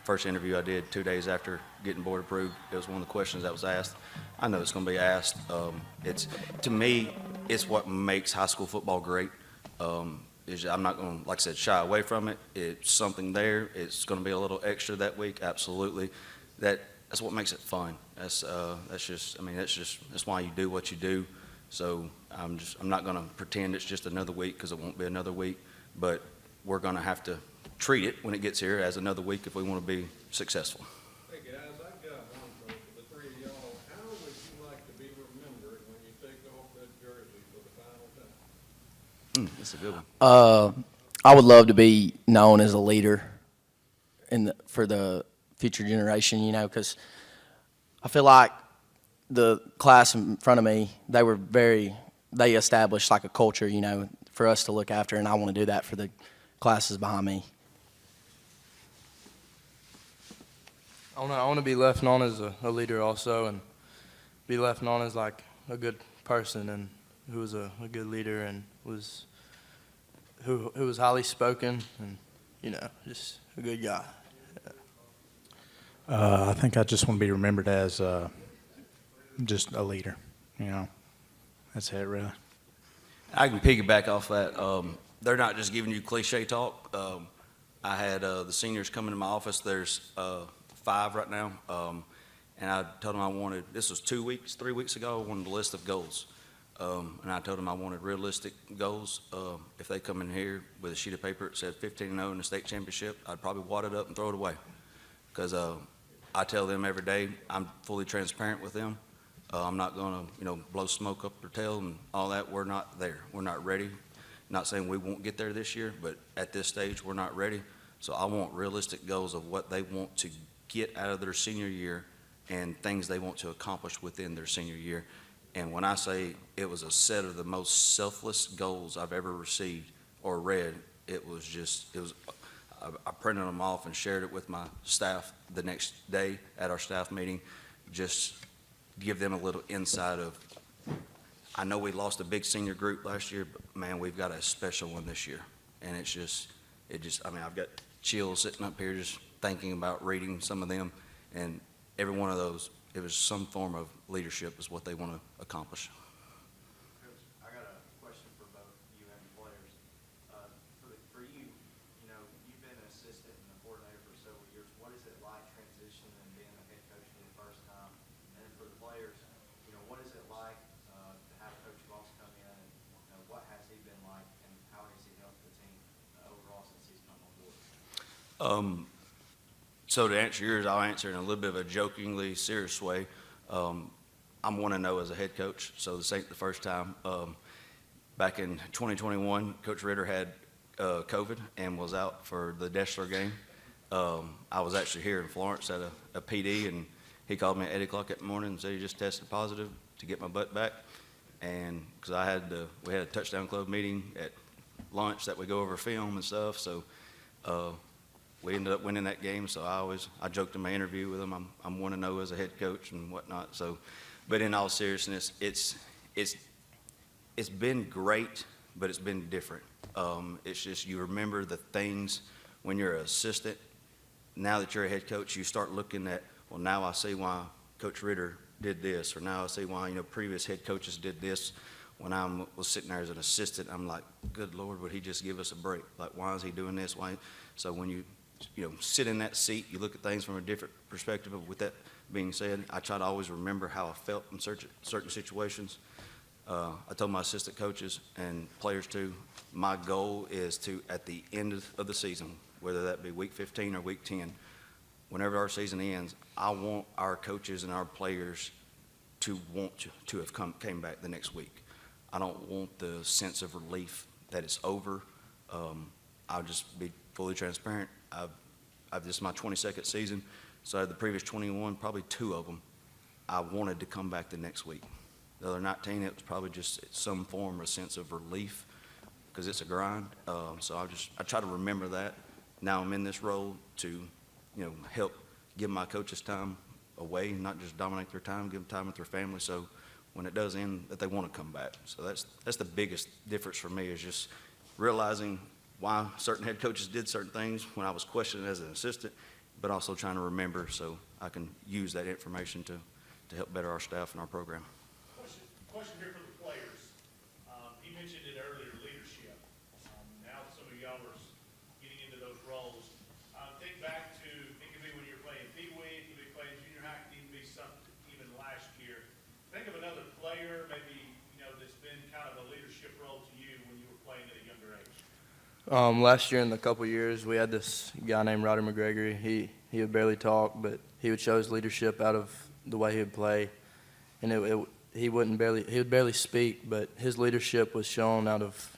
first interview I did 2 days after getting board approved, it was one of the questions that was asked. I know it's going to be asked. To me, it's what makes high school football great. I'm not going to, like I said, shy away from it. It's something there. It's going to be a little extra that week, absolutely. That's what makes it fun. That's why you do what you do. So I'm not going to pretend it's just another week, because it won't be another week. But we're going to have to treat it when it gets here as another week if we want to be successful. Hey guys, I've got one for the three of y'all. How would you like to be remembered when you take off that jersey for the final time? That's a good one. I would love to be known as a leader for the future generation, because I feel like the class in front of me, they established like a culture, for us to look after, and I want to do that for the classes behind me. I want to be left known as a leader also, and be left known as like a good person, and who was a good leader, and who was highly spoken, and just a good guy. I think I just want to be remembered as just a leader. That's it, really. I can piggyback off that. They're not just giving you cliche talk. I had the seniors come into my office. There's 5 right now, and I told them this was 3 weeks ago, I wanted a list of goals. And I told them I wanted realistic goals. If they come in here with a sheet of paper that said 15-0 in the state championship, I'd probably wad it up and throw it away. Because I tell them every day, I'm fully transparent with them. I'm not going to, blow smoke up their tail and all that. We're not there. We're not ready. Not saying we won't get there this year, but at this stage, we're not ready. So I want realistic goals of what they want to get out of their senior year and things they want to accomplish within their senior year. And when I say it was a set of the most selfless goals I've ever received or read, I printed them off and shared it with my staff the next day at our staff meeting, just give them a little insight of, I know we lost a big senior group last year, but man, we've got a special one this year. And I've got chills sitting up here just thinking about reading some of them, and every one of those, it was some form of leadership is what they want to accomplish. Coach, I got a question for both you and the players. For you, you've been an assistant and a coordinator for several years. What is it like transitioning and being a head coach for the first time? And then for the players, what is it like to have Coach Voss come in, and what has he been like, and how has he helped the team overall since he's come on board? So to answer yours, I'll answer in a little bit of a jokingly serious way. I'm 1-0 as a head coach, so this ain't the first time. Back in 2021, Coach Ritter had COVID and was out for the Deschler game. I was actually here in Florence at a PD, and he called me at 8 o'clock that morning and said he just tested positive to get my butt back. And because we had a touchdown club meeting at lunch that we go over film and stuff, so we ended up winning that game. So I joked in my interview with him, I'm 1-0 as a head coach and whatnot. So, but in all seriousness, it's been great, but it's been different. It's just you remember the things when you're an assistant. Now that you're a head coach, you start looking at, well, now I see why Coach Ritter did this, or now I see why previous head coaches did this. When I was sitting there as an assistant, I'm like, good Lord, would he just give us a break? Like, why is he doing this? Why? So when you sit in that seat, you look at things from a different perspective. With that being said, I try to always remember how I felt in certain situations. I told my assistant coaches and players too, my goal is to, at the end of the season, whether that be week 15 or week 10, whenever our season ends, I want our coaches and our players to want to have came back the next week. I don't want the sense of relief that it's over. I'll just be fully transparent. This is my 22nd season, so out of the previous 21, probably 2 of them, I wanted to come back the next week. The other 19, it was probably just some form or sense of relief because it's a grind. So I try to remember that. Now I'm in this role to, help give my coaches time away, not just dominate their time, give them time with their family. So when it does end, that they want to come back. So that's the biggest difference for me, is just realizing why certain head coaches did certain things when I was questioned as an assistant, but also trying to remember so I can use that information to help better our staff and our program. Question here for the players. He mentioned it earlier, leadership. Now some of y'all are getting into those roles. Think back to, it could be when you're playing Pee Wee, it could be playing junior high, it could even be something even last year. Think of another player, maybe, that's been kind of a leadership role to you when you were playing at a younger age. Last year, in the couple years, we had this guy named Ryder McGregory. He would barely talk, but he would show his leadership out of the way he would play, and he would barely speak, but his leadership was shown out of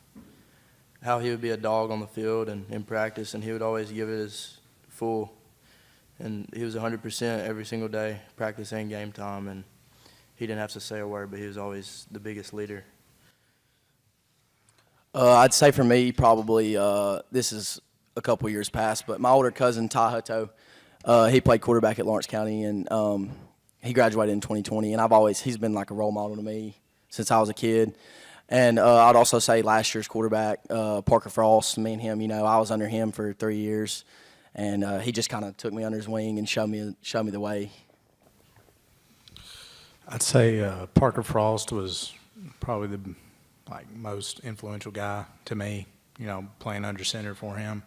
how he would be a dog on the field and in practice, and he would always give it his full. And he was 100% every single day, practice and game time, and he didn't have to say a word, but he was always the biggest leader. I'd say for me, probably this is a couple years past, but my older cousin, Ty Hutto, he played quarterback at Lawrence County, and he graduated in 2020, and he's been like a role model to me since I was a kid. And I'd also say last year's quarterback, Parker Frost, me and him, I was under him for 3 years, and he just kind of took me under his wing and showed me the way. I'd say Parker Frost was probably the most influential guy to me, playing under center for him.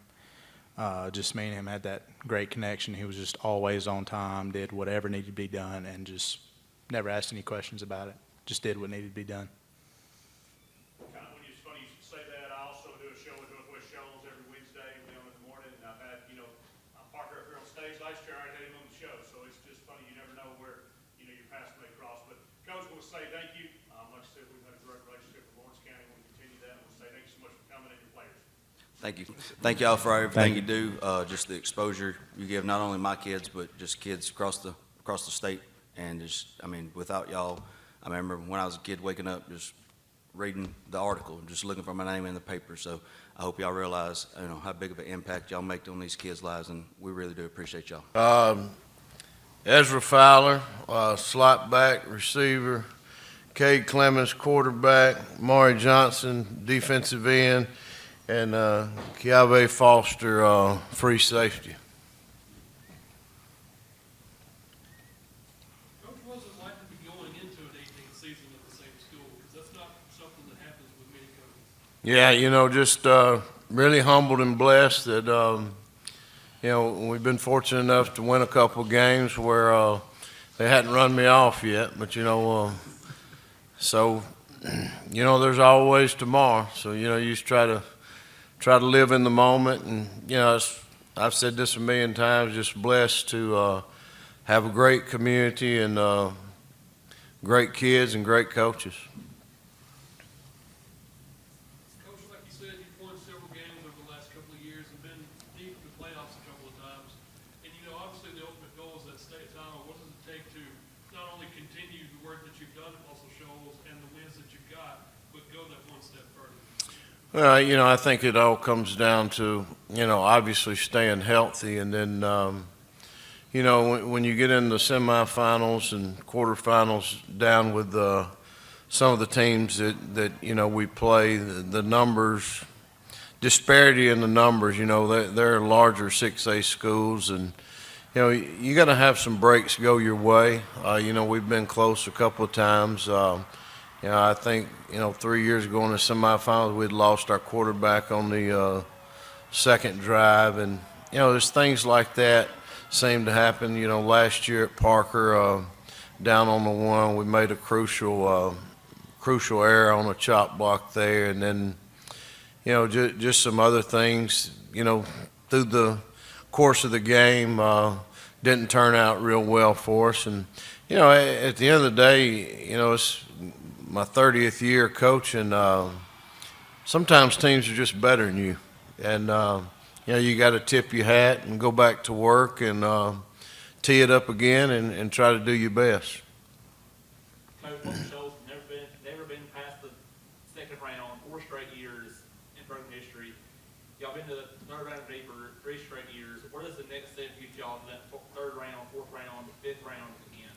Just me and him had that great connection. He was just always on time, did whatever needed to be done, and just never asked any questions about it. Just did what needed to be done. It's funny you should say that. I also do a show with Northwest Shoals every Wednesday, in the morning, and I've had, Parker up here on stage last year. I had him on the show, so it's just funny. You never know where, your paths may cross. But Coach, I want to say thank you. Like I said, we've had a great relationship with Lawrence County. We'll continue that. I want to say thank you so much for coming. Thank you. Thank y'all for everything Thank you do. Just the exposure you give not only my kids, but just kids across the state. And just, I mean, without y'all, I remember when I was a kid waking up, just reading the article, just looking for my name in the paper. So I hope y'all realize, how big of an impact y'all make on these kids' lives, and we really do appreciate y'all. Ezra Fowler, slot back, receiver. Cade Clemens, quarterback. Maury Johnson, defensive end. And Keave Foster, free safety. Coach, what was it like to be going into an 18th season at the same school? Because that's not something that happens with many coaches. Yeah, just really humbled and blessed that, we've been fortunate enough to win a couple of games where they hadn't run me off yet. But, so, there's always tomorrow. So, you just try to live in the moment. And, I've said this a million times, just blessed to have a great community and great kids and great coaches. Coach, like you said, you've won several games over the last couple of years and been deep in the playoffs a couple of times. And, obviously the ultimate goal is that state title. What does it take to not only continue the work that you've done at Muscle Shoals and the wins that you've got, but go that one step further? Well, I think it all comes down to, obviously staying healthy. And then, when you get in the semifinals and quarterfinals down with some of the teams that we play, the numbers, disparity in the numbers, they're larger 6A schools. And, you got to have some breaks go your way. We've been close a couple of times. I think, 3 years ago in the semifinals, we'd lost our quarterback on the second drive. And, there's things like that seem to happen. Last year at Parker, down on the one, we made a crucial error on a chop block there. And then, just some other things, through the course of the game, didn't turn out real well for us. And, at the end of the day, it's my 30th year coaching. Sometimes teams are just better than you. And, you got to tip your hat and go back to work and tee it up again and try to do your best. Coach, Muscle Shoals never been past the second round 4 straight years in program history. Y'all been to the third round deep for 3 straight years. What is the next step get y'all to that third round, 4th round, 5th round again?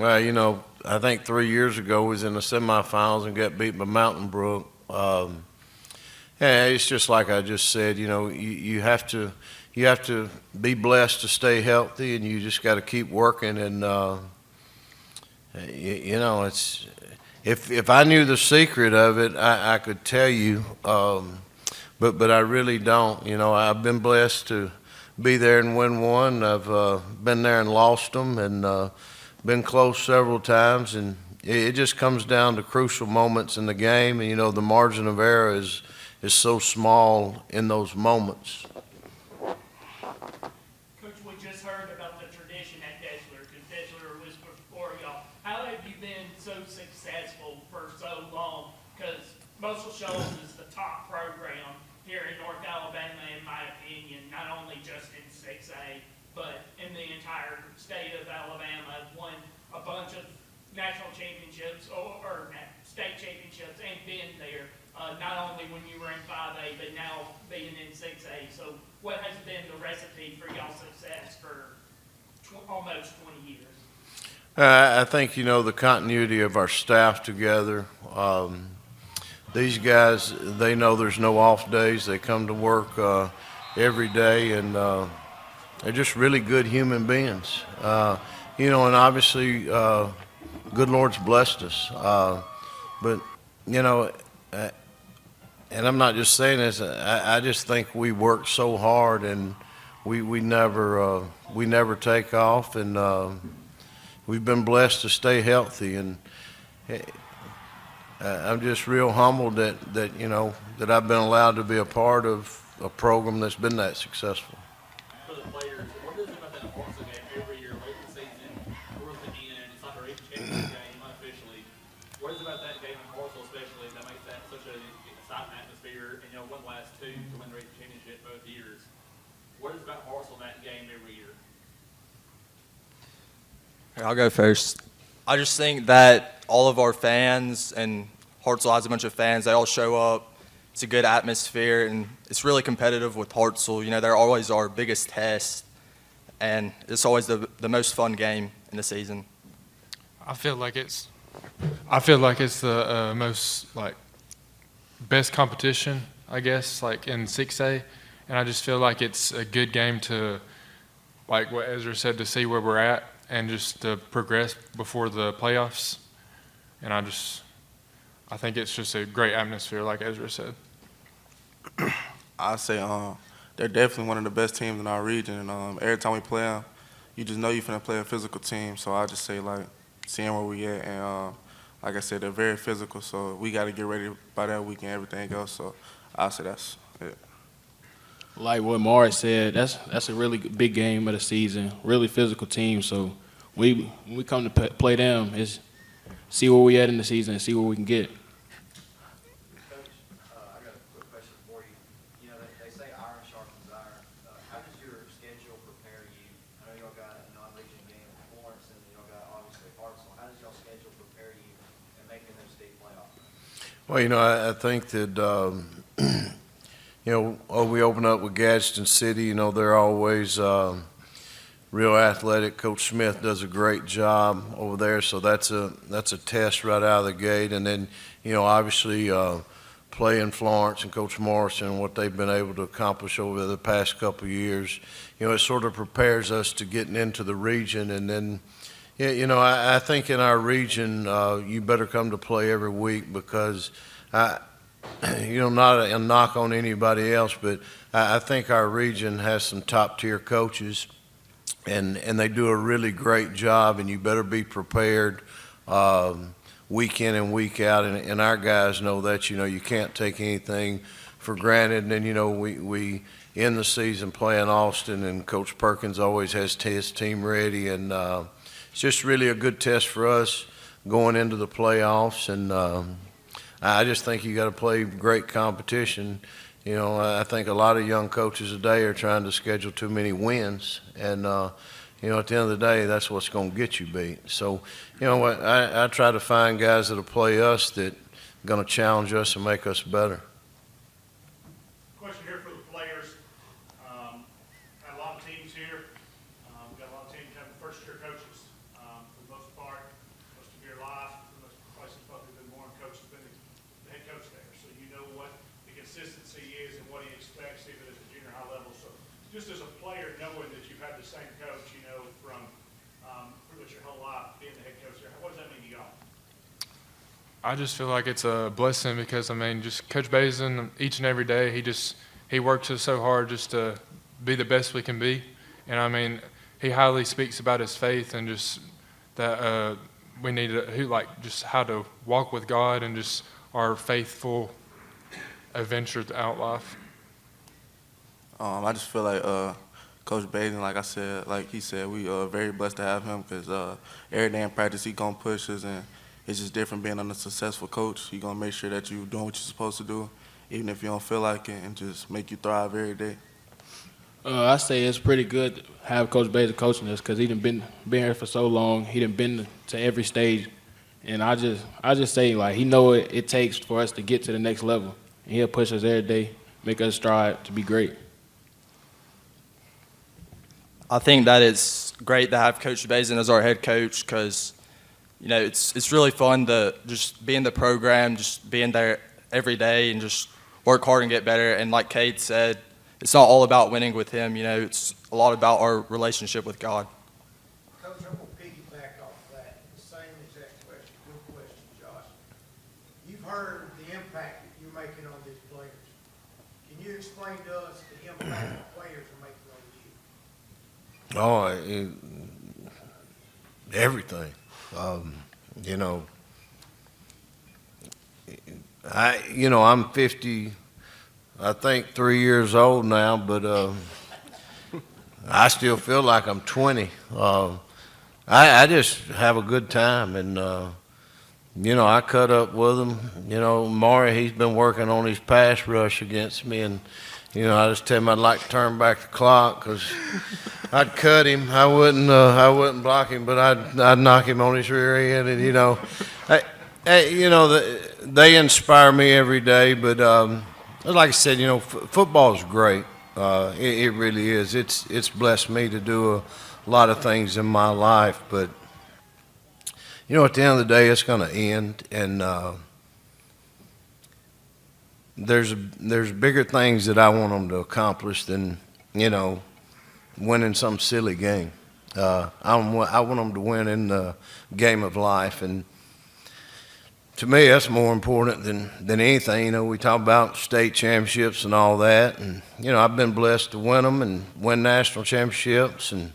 Well, I think 3 years ago was in the semifinals and got beat by Mountain Brook. Yeah, it's just like I just said. You have to be blessed to stay healthy, and you just got to keep working. And it's if I knew the secret of it, I could tell you, but I really don't. I've been blessed to be there and win one. I've been there and lost them, and been close several times. And it just comes down to crucial moments in the game. And the margin of error is so small in those moments. Coach, we just heard about the tradition at Deshler, because Deshler was before y'all. How have you been so successful for so long? Because Muscle Shoals is the top program here in North Alabama, in my opinion, not only just in 6A, but in the entire state of Alabama. Won a bunch of national championships or state championships and been there. Not only when you were in 5A, but now being in 6A. So what has been the recipe for y'all's success for almost 20 years? I think, the continuity of our staff together. These guys, they know there's no off days. They come to work every day, and they're just really good human beings. And obviously, good Lord's blessed us. But, and I'm not just saying this. I just think we work so hard, and we never take off, and we've been blessed to stay healthy. And I'm just real humbled that I've been allowed to be a part of a program that's been that successful. For the players, what is it about that Marshall game every year, late in the season, towards the end? It's like a championship game unofficially. What is it about that game in Marshall especially that makes that such exciting atmosphere, and won the last two to win the region championship both years. What is about Hartselle in that game every year? I'll go first. I just think that all of our fans, and Hartselle has a bunch of fans, they all show up. It's a good atmosphere, and it's really competitive with Hartselle. They're always our biggest test, and it's always the most fun game in the season. I feel like it's the most best competition, I guess, in 6A, and I just feel like it's a good game to, like what Ezra said, to see where we're at and just to progress before the playoffs. And I think it's just a great atmosphere, like Ezra said. I say they're definitely one of the best teams in our region, and every time we play them, you just know you're finna play a physical team. So I just say seeing where we at, and like I said, they're very physical. So we got to get ready by that week and everything else. So I say that's it. Like what Morris said, that's a really big game of the season, really physical team. So when we come to play them, is see where we at in the season and see what we can get. Coach, I got a quick question for you. They say iron sharpens iron. How does your schedule prepare you? I know y'all got a non-region game in Florence, and y'all got obviously Hartselle. How does y'all schedule prepare you in making those state playoffs? Well, I think that, we open up with Gadsden City. They're always real athletic. Coach Smith does a great job over there, so that's a test right out of the gate. And then, obviously playing Florence and Coach Morrison and what they've been able to accomplish over the past couple of years, it sort of prepares us to getting into the region. And then, I think in our region, you better come to play every week because not a knock on anybody else, but I think our region has some top-tier coaches, and they do a really great job, and you better be prepared week in and week out, and our guys know that. You can't take anything for granted. And then, we end the season playing Austin, and Coach Perkins always has his team ready, and it's just really a good test for us going into the playoffs. And I just think you got to play great competition. I think a lot of young coaches today are trying to schedule too many wins, and at the end of the day, that's what's going to get you beat. So, I try to find guys that'll play us that are going to challenge us and make us better. Question here for the players. Got a lot of teams here. We've got a lot of teams having first-year coaches. For the most part, most of your life, for most places probably been more coach has been the head coach there. So you know what the consistency is and what he expects even at the junior high level. So just as a player, knowing that you've had the same coach, from pretty much your whole life being the head coach there, what does that mean to y'all? I just feel like it's a blessing because, just Coach Bazin, each and every day, he works us so hard just to be the best we can be. And, he highly speaks about his faith and just that we need to, just how to walk with God and just our faithful adventure throughout life. I just feel like Coach Bazin, like he said, we are very blessed to have him because every day in practice he gonna push us, and it's just different being under a successful coach. He gonna make sure that you're doing what you're supposed to do, even if you don't feel like it, and just make you thrive every day. I say it's pretty good to have Coach Bazin coaching us because he done been here for so long. He done been to every stage, and I just say he know what it takes for us to get to the next level, and he'll push us every day, make us strive to be great. I think that it's great to have Coach Bazin as our head coach because, it's really fun to just be in the program, just being there every day and just work hard and get better. And like Cade said, it's not all about winning with him. It's a lot about our relationship with God. Coach, I'm going to piggyback off that. The same exact question. Good question, Josh. You've heard the impact that you're making on these players. Can you explain to us the impact the players are making on you? Everything. I'm 50, I think 3 years old now, but I still feel like I'm 20. I just have a good time, and you know, I cut up with him. You know, Maury, he's been working on his pass rush against me, and, you know, I just tell him I'd like to turn back the clock because I'd cut him. I wouldn't block him, but I'd knock him on his rear end, and, you know, you know, they inspire me every day, but like I said, you know, football is great. It really is. It's blessed me to do a lot of things in my life, but you know, at the end of the day, it's going to end, and there's bigger things that I want them to accomplish than, you know, winning some silly game. I want them to win in the game of life, and to me, that's more important than anything. You know, we talk about state championships and all that, and, you know, I've been blessed to win them and win national championships, and,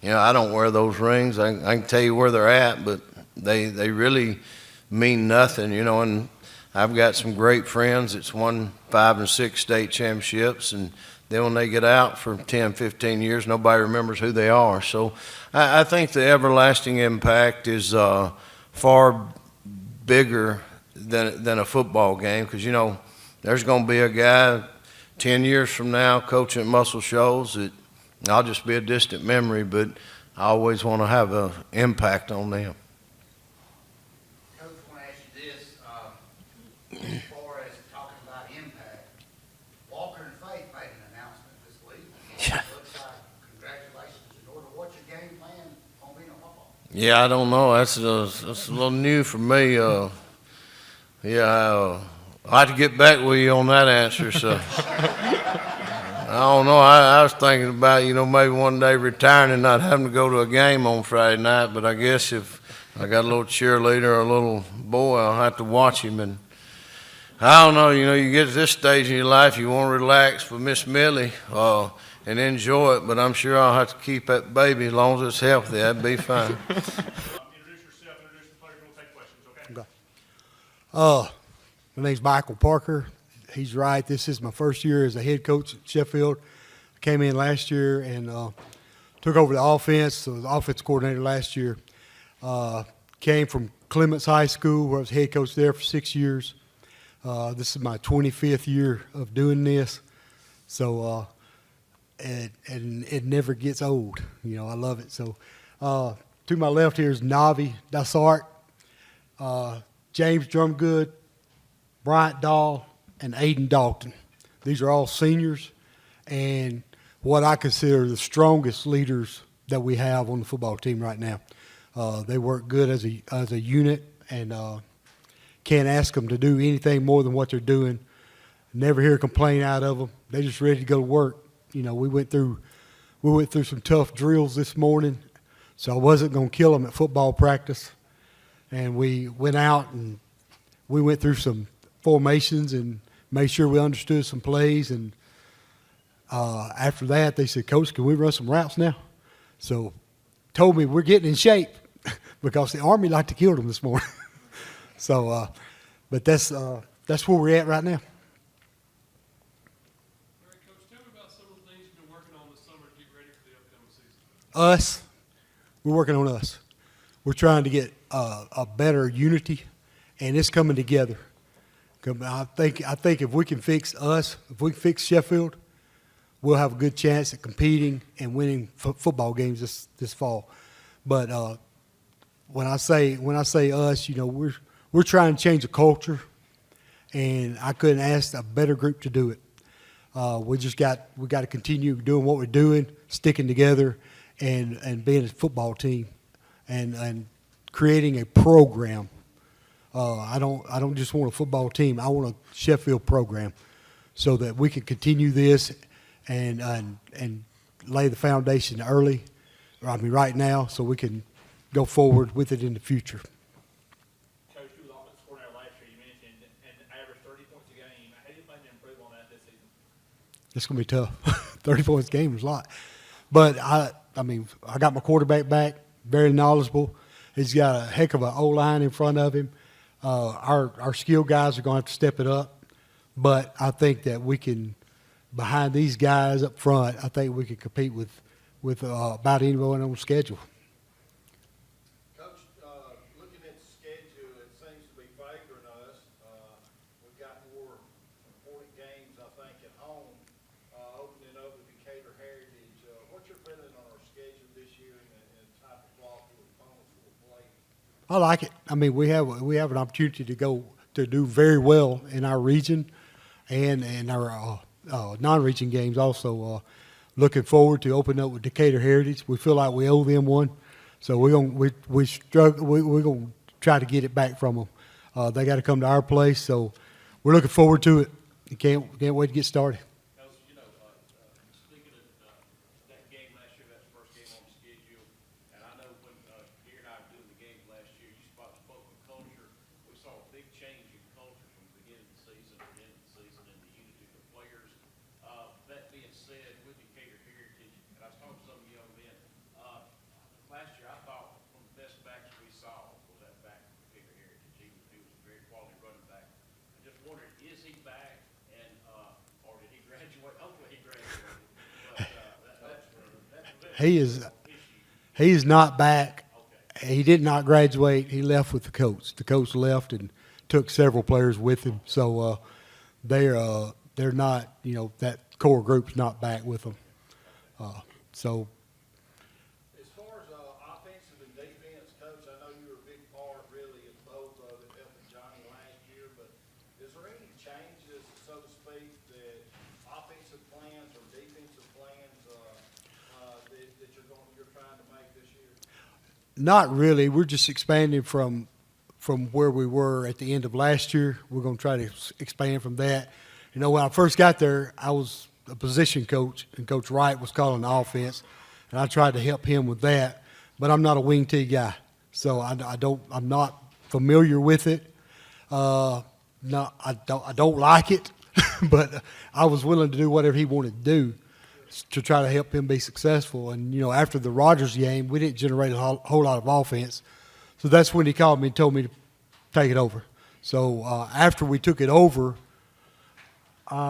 you know, I don't wear those rings. I can tell you where they're at, but they really mean nothing, you know, and I've got some great friends that's won 5 and 6 state championships, and then when they get out for 10, 15 years, nobody remembers who they are. So I think the everlasting impact is far bigger than a football game, because, you know, there's going to be a guy 10 years from now coaching at Muscle Shoals that I'll just be a distant memory, but I always want to have an impact on them. Coach, I want to ask you this, as far as talking about impact, Walker and Faith made an announcement this week. Yeah. Looks like congratulations in order. What's your game plan on being a football? Yeah, I don't know. That's a little new for me. I'll have to get back with you on that answer. So I don't know. I was thinking about, you know, maybe one day retiring and not having to go to a game on Friday night. But I guess if I got a little cheerleader or a little boy, I'll have to watch him. And I don't know. You know, you get to this stage in your life, you want to relax with Miss Millie and enjoy it. But I'm sure I'll have to keep that baby as long as it's healthy. That'd be fine. Introduce yourself, introduce the players, we'll take questions, okay? My name's Michael Parker. He's right. This is my first year as a head coach at Sheffield. I came in last year and took over the offense, so I was the offense coordinator last year. Came from Clements High School, where I was head coach there for 6 years. This is my 25th year of doing this, so and it never gets old. You know, I love it. So to my left here is Navi Dassart, James Drumgood, Bryant Dahl, and Aiden Dalton. These are all seniors and what I consider the strongest leaders that we have on the football team right now. They work good as a unit, and can't ask them to do anything more than what they're doing. Never hear a complaint out of them. They're just ready to go to work. You know, we went through some tough drills this morning, so I wasn't going to kill them at football practice. And we went out and we went through some formations and made sure we understood some plays. And after that, they said, "Coach, can we run some routes now?" So told me we're getting in shape because the Army liked to kill them this morning. So, but that's where we're at right now. All right, Coach, tell me about some of the things you've been working on this summer to get ready for the upcoming season. We're working on us. We're trying to get a better unity, and it's coming together. I think if we can fix us, if we can fix Sheffield, we'll have a good chance at competing and winning football games this fall. But when I say us, you know, we're trying to change the culture, and I couldn't ask a better group to do it. We got to continue doing what we're doing, sticking together, and being a football team, and creating a program. I don't just want a football team. I want a Sheffield program, so that we can continue this and lay the foundation early. I mean, right now, so we can go forward with it in the future. Coach, you was offensive coordinator last year, you mentioned, and averaged 30 points a game. How do you plan to improve on that this season? It's going to be tough. 30 points a game is a lot. But, I mean, I got my quarterback back, very knowledgeable. He's got a heck of an O-line in front of him. Our skill guys are going to have to step it up. But I think that we can, behind these guys up front, I think we can compete with about anyone on the schedule. Coach, looking at the schedule, it seems feeling on our schedule this year and type of quality of opponents we'll play? I like it. I mean, we have an opportunity to go to do very well in our region and in our non-region games also. Looking forward to opening up with Decatur Heritage. We feel like we owe them one, so we're gonna try to get it back from them. They got to come to our place, so we're looking forward to it. You can't wait to get started. Because, speaking of that game last year, that's the first game on the schedule, and I know when Gary and I were doing the games last year, you spoke of culture. We saw a big change in culture from the beginning of the season to the end of the season and the unity of the players. That being said, with Decatur Heritage, and I was talking to some of you young men, last year I thought one of the best backs we saw was that back from Decatur Heritage. He was a very quality running back. I just wondered, is he back? Or did he graduate? Hopefully he graduated. But He is not back. He did not graduate. He left with the coach. The coach left and took several players with him. So they're not, that core group's not back with them. So. As far as offensive and defense, Coach, I know you were a big part really of both of it, helping Johnny last year, but is there any changes, so to speak, that offensive plans or defensive plans that you're trying to make this year? Not really. We're just expanding from where we were at the end of last year. We're going to try to expand from that. When I first got there, I was a position coach, and Coach Wright was calling the offense, and I tried to help him with that. But I'm not a wing T guy, so I'm not familiar with it. I don't like it, but I was willing to do whatever he wanted to do to try to help him be successful. And, after the Rogers game, we didn't generate a whole lot of offense. So that's when he called me and told me to take it over. So after we took it over,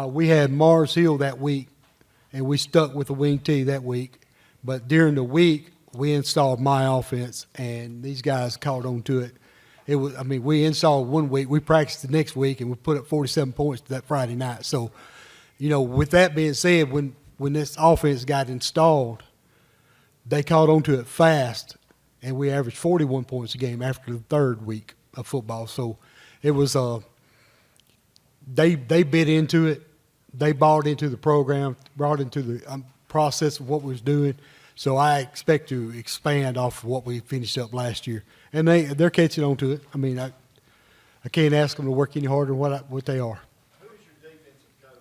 we had Mars Hill that week, and we stuck with the wing T that week. But during the week, we installed my offense, and these guys caught on to it. We installed one week, we practiced the next week, and we put up 47 points that Friday night. So, with that being said, when this offense got installed, they caught on to it fast, and we averaged 41 points a game after the third week of football. So it was they bit into it. They bought into the program, brought into the process of what we was doing. So I expect to expand off of what we finished up last year. And they're catching on to it. I can't ask them to work any harder than what they are. Who is your defensive coach?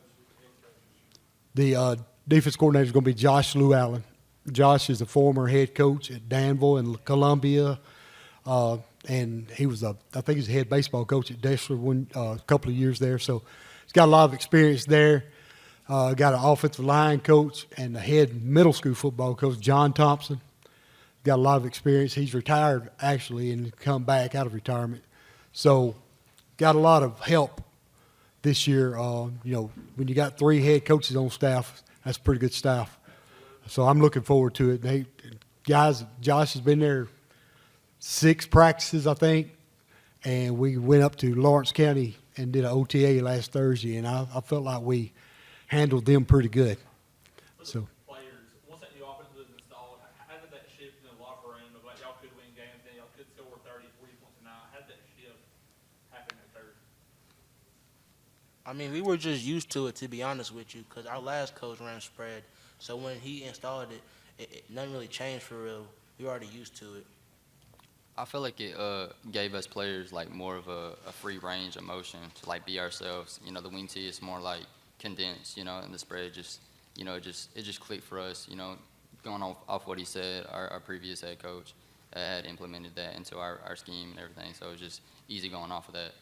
The defense coordinator is going to be Josh Llewellyn. Josh is a former head coach at Danville and Columbia, and he was I think he's a head baseball coach at Deshler a couple of years there. So he's got a lot of experience there. Got an offensive line coach and a head middle school football coach, John Thompson. Got a lot of experience. He's retired actually and come back out of retirement. So got a lot of help this year. When you got 3 head coaches on staff, that's pretty good staff. So I'm looking forward to it. Josh has been there 6 practices, I think, and we went up to Lawrence County and did an OTA last Thursday, and I felt like we handled them pretty good. So. Players, once that new offense was installed, how did that shift in the locker room of like y'all could win games, then y'all could score 30, 40 points a night? How did that shift happen at third? We were just used to it, to be honest with you, because our last coach ran spread. So when he installed it, nothing really changed for real. We were already used to it. I feel like it gave us players like more of a free range of motion to like be ourselves. The wing tee is more like condensed, and the spread just, it just clicked for us. Going off what he said, our previous head coach had implemented that into our scheme and everything, so it was just easy going off of that.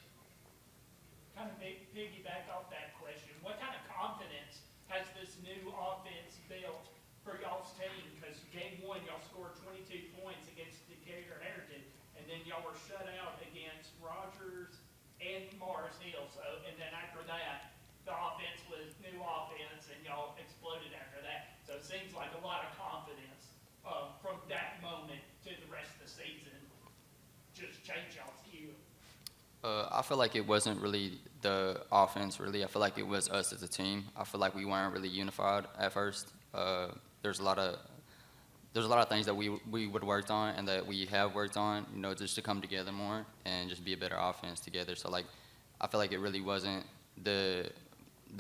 Kind of piggyback off that question, what kind of confidence has this new offense built for y'all's team? Because game 1, y'all scored 22 points against Decatur Heritage, and then y'all were shut out against Rogers and Mars Hill. So, and then after that, the offense was new offense, and y'all exploded after that. So it seems like a lot of confidence from that moment to the rest of the season just changed y'all's view. I feel like it wasn't really the offense, really. I feel like it was us as a team. I feel like we weren't really unified at first. There's a lot of there's a lot of things that we would have worked on and that we have worked on, you know, just to come together more and just be a better offense together. So, like, I feel like it really wasn't the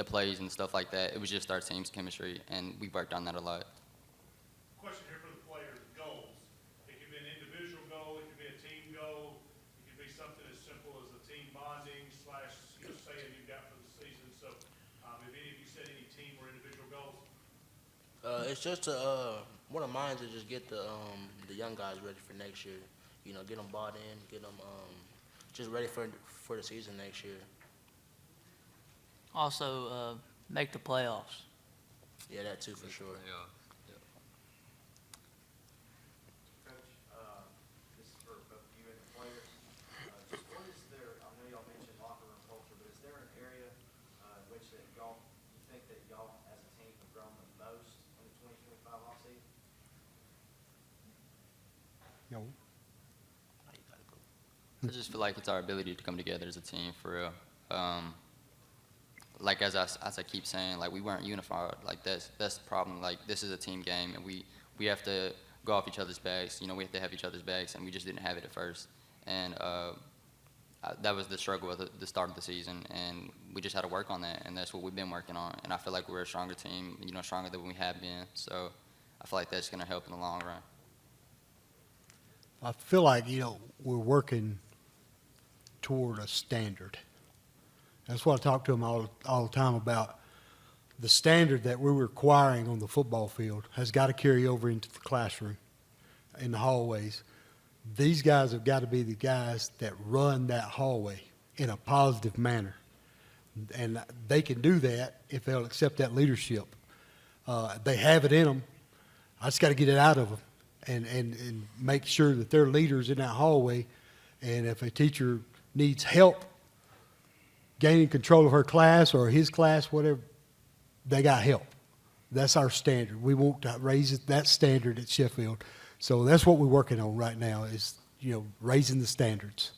plays and stuff like that. It was just our team's chemistry, and we worked on that a lot. Question here for the players, goals. It can be an individual goal, it can be a team goal, it can be something as simple as a team bonding / saying you've got for the season. So, if any of you set any team or individual goals? It's just one of mine is just get the young guys ready for next year. You know, get them bought in, get them just ready for the season next year. Also, make the playoffs. Yeah, that too for sure. Coach, this is for both you and the players. Just what is there, I know y'all mentioned locker room culture, but is there an area in which that y'all, you think that y'all as a team have grown the most in the 2025 offseason? No. I just feel like it's our ability to come together as a team for real. Like as I keep saying, like we weren't unified. Like that's the problem. Like this is a team game, and we have to go off each other's backs. You know, we have to have each other's backs, and we just didn't have it at first. And that was the struggle at the start of the season, and we just had to work on that, and that's what we've been working on. And I feel like we're a stronger team, you know, stronger than we have been. So I feel like that's going to help in the long run. I feel like, you know, we're working toward a standard. That's what I talk to them all the time about. The standard that we're requiring on the football field has got to carry over into the classroom, in the hallways. These guys have got to be the guys that run that hallway in a positive manner. And they can do that if they'll accept that leadership. They have it in them. I just got to get it out of them and make sure that they're leaders in that hallway. And if a teacher needs help gaining control of her class or his class, whatever, they got help. That's our standard. We want to raise that standard at Sheffield. So that's what we're working on right now is, you know, raising the standards.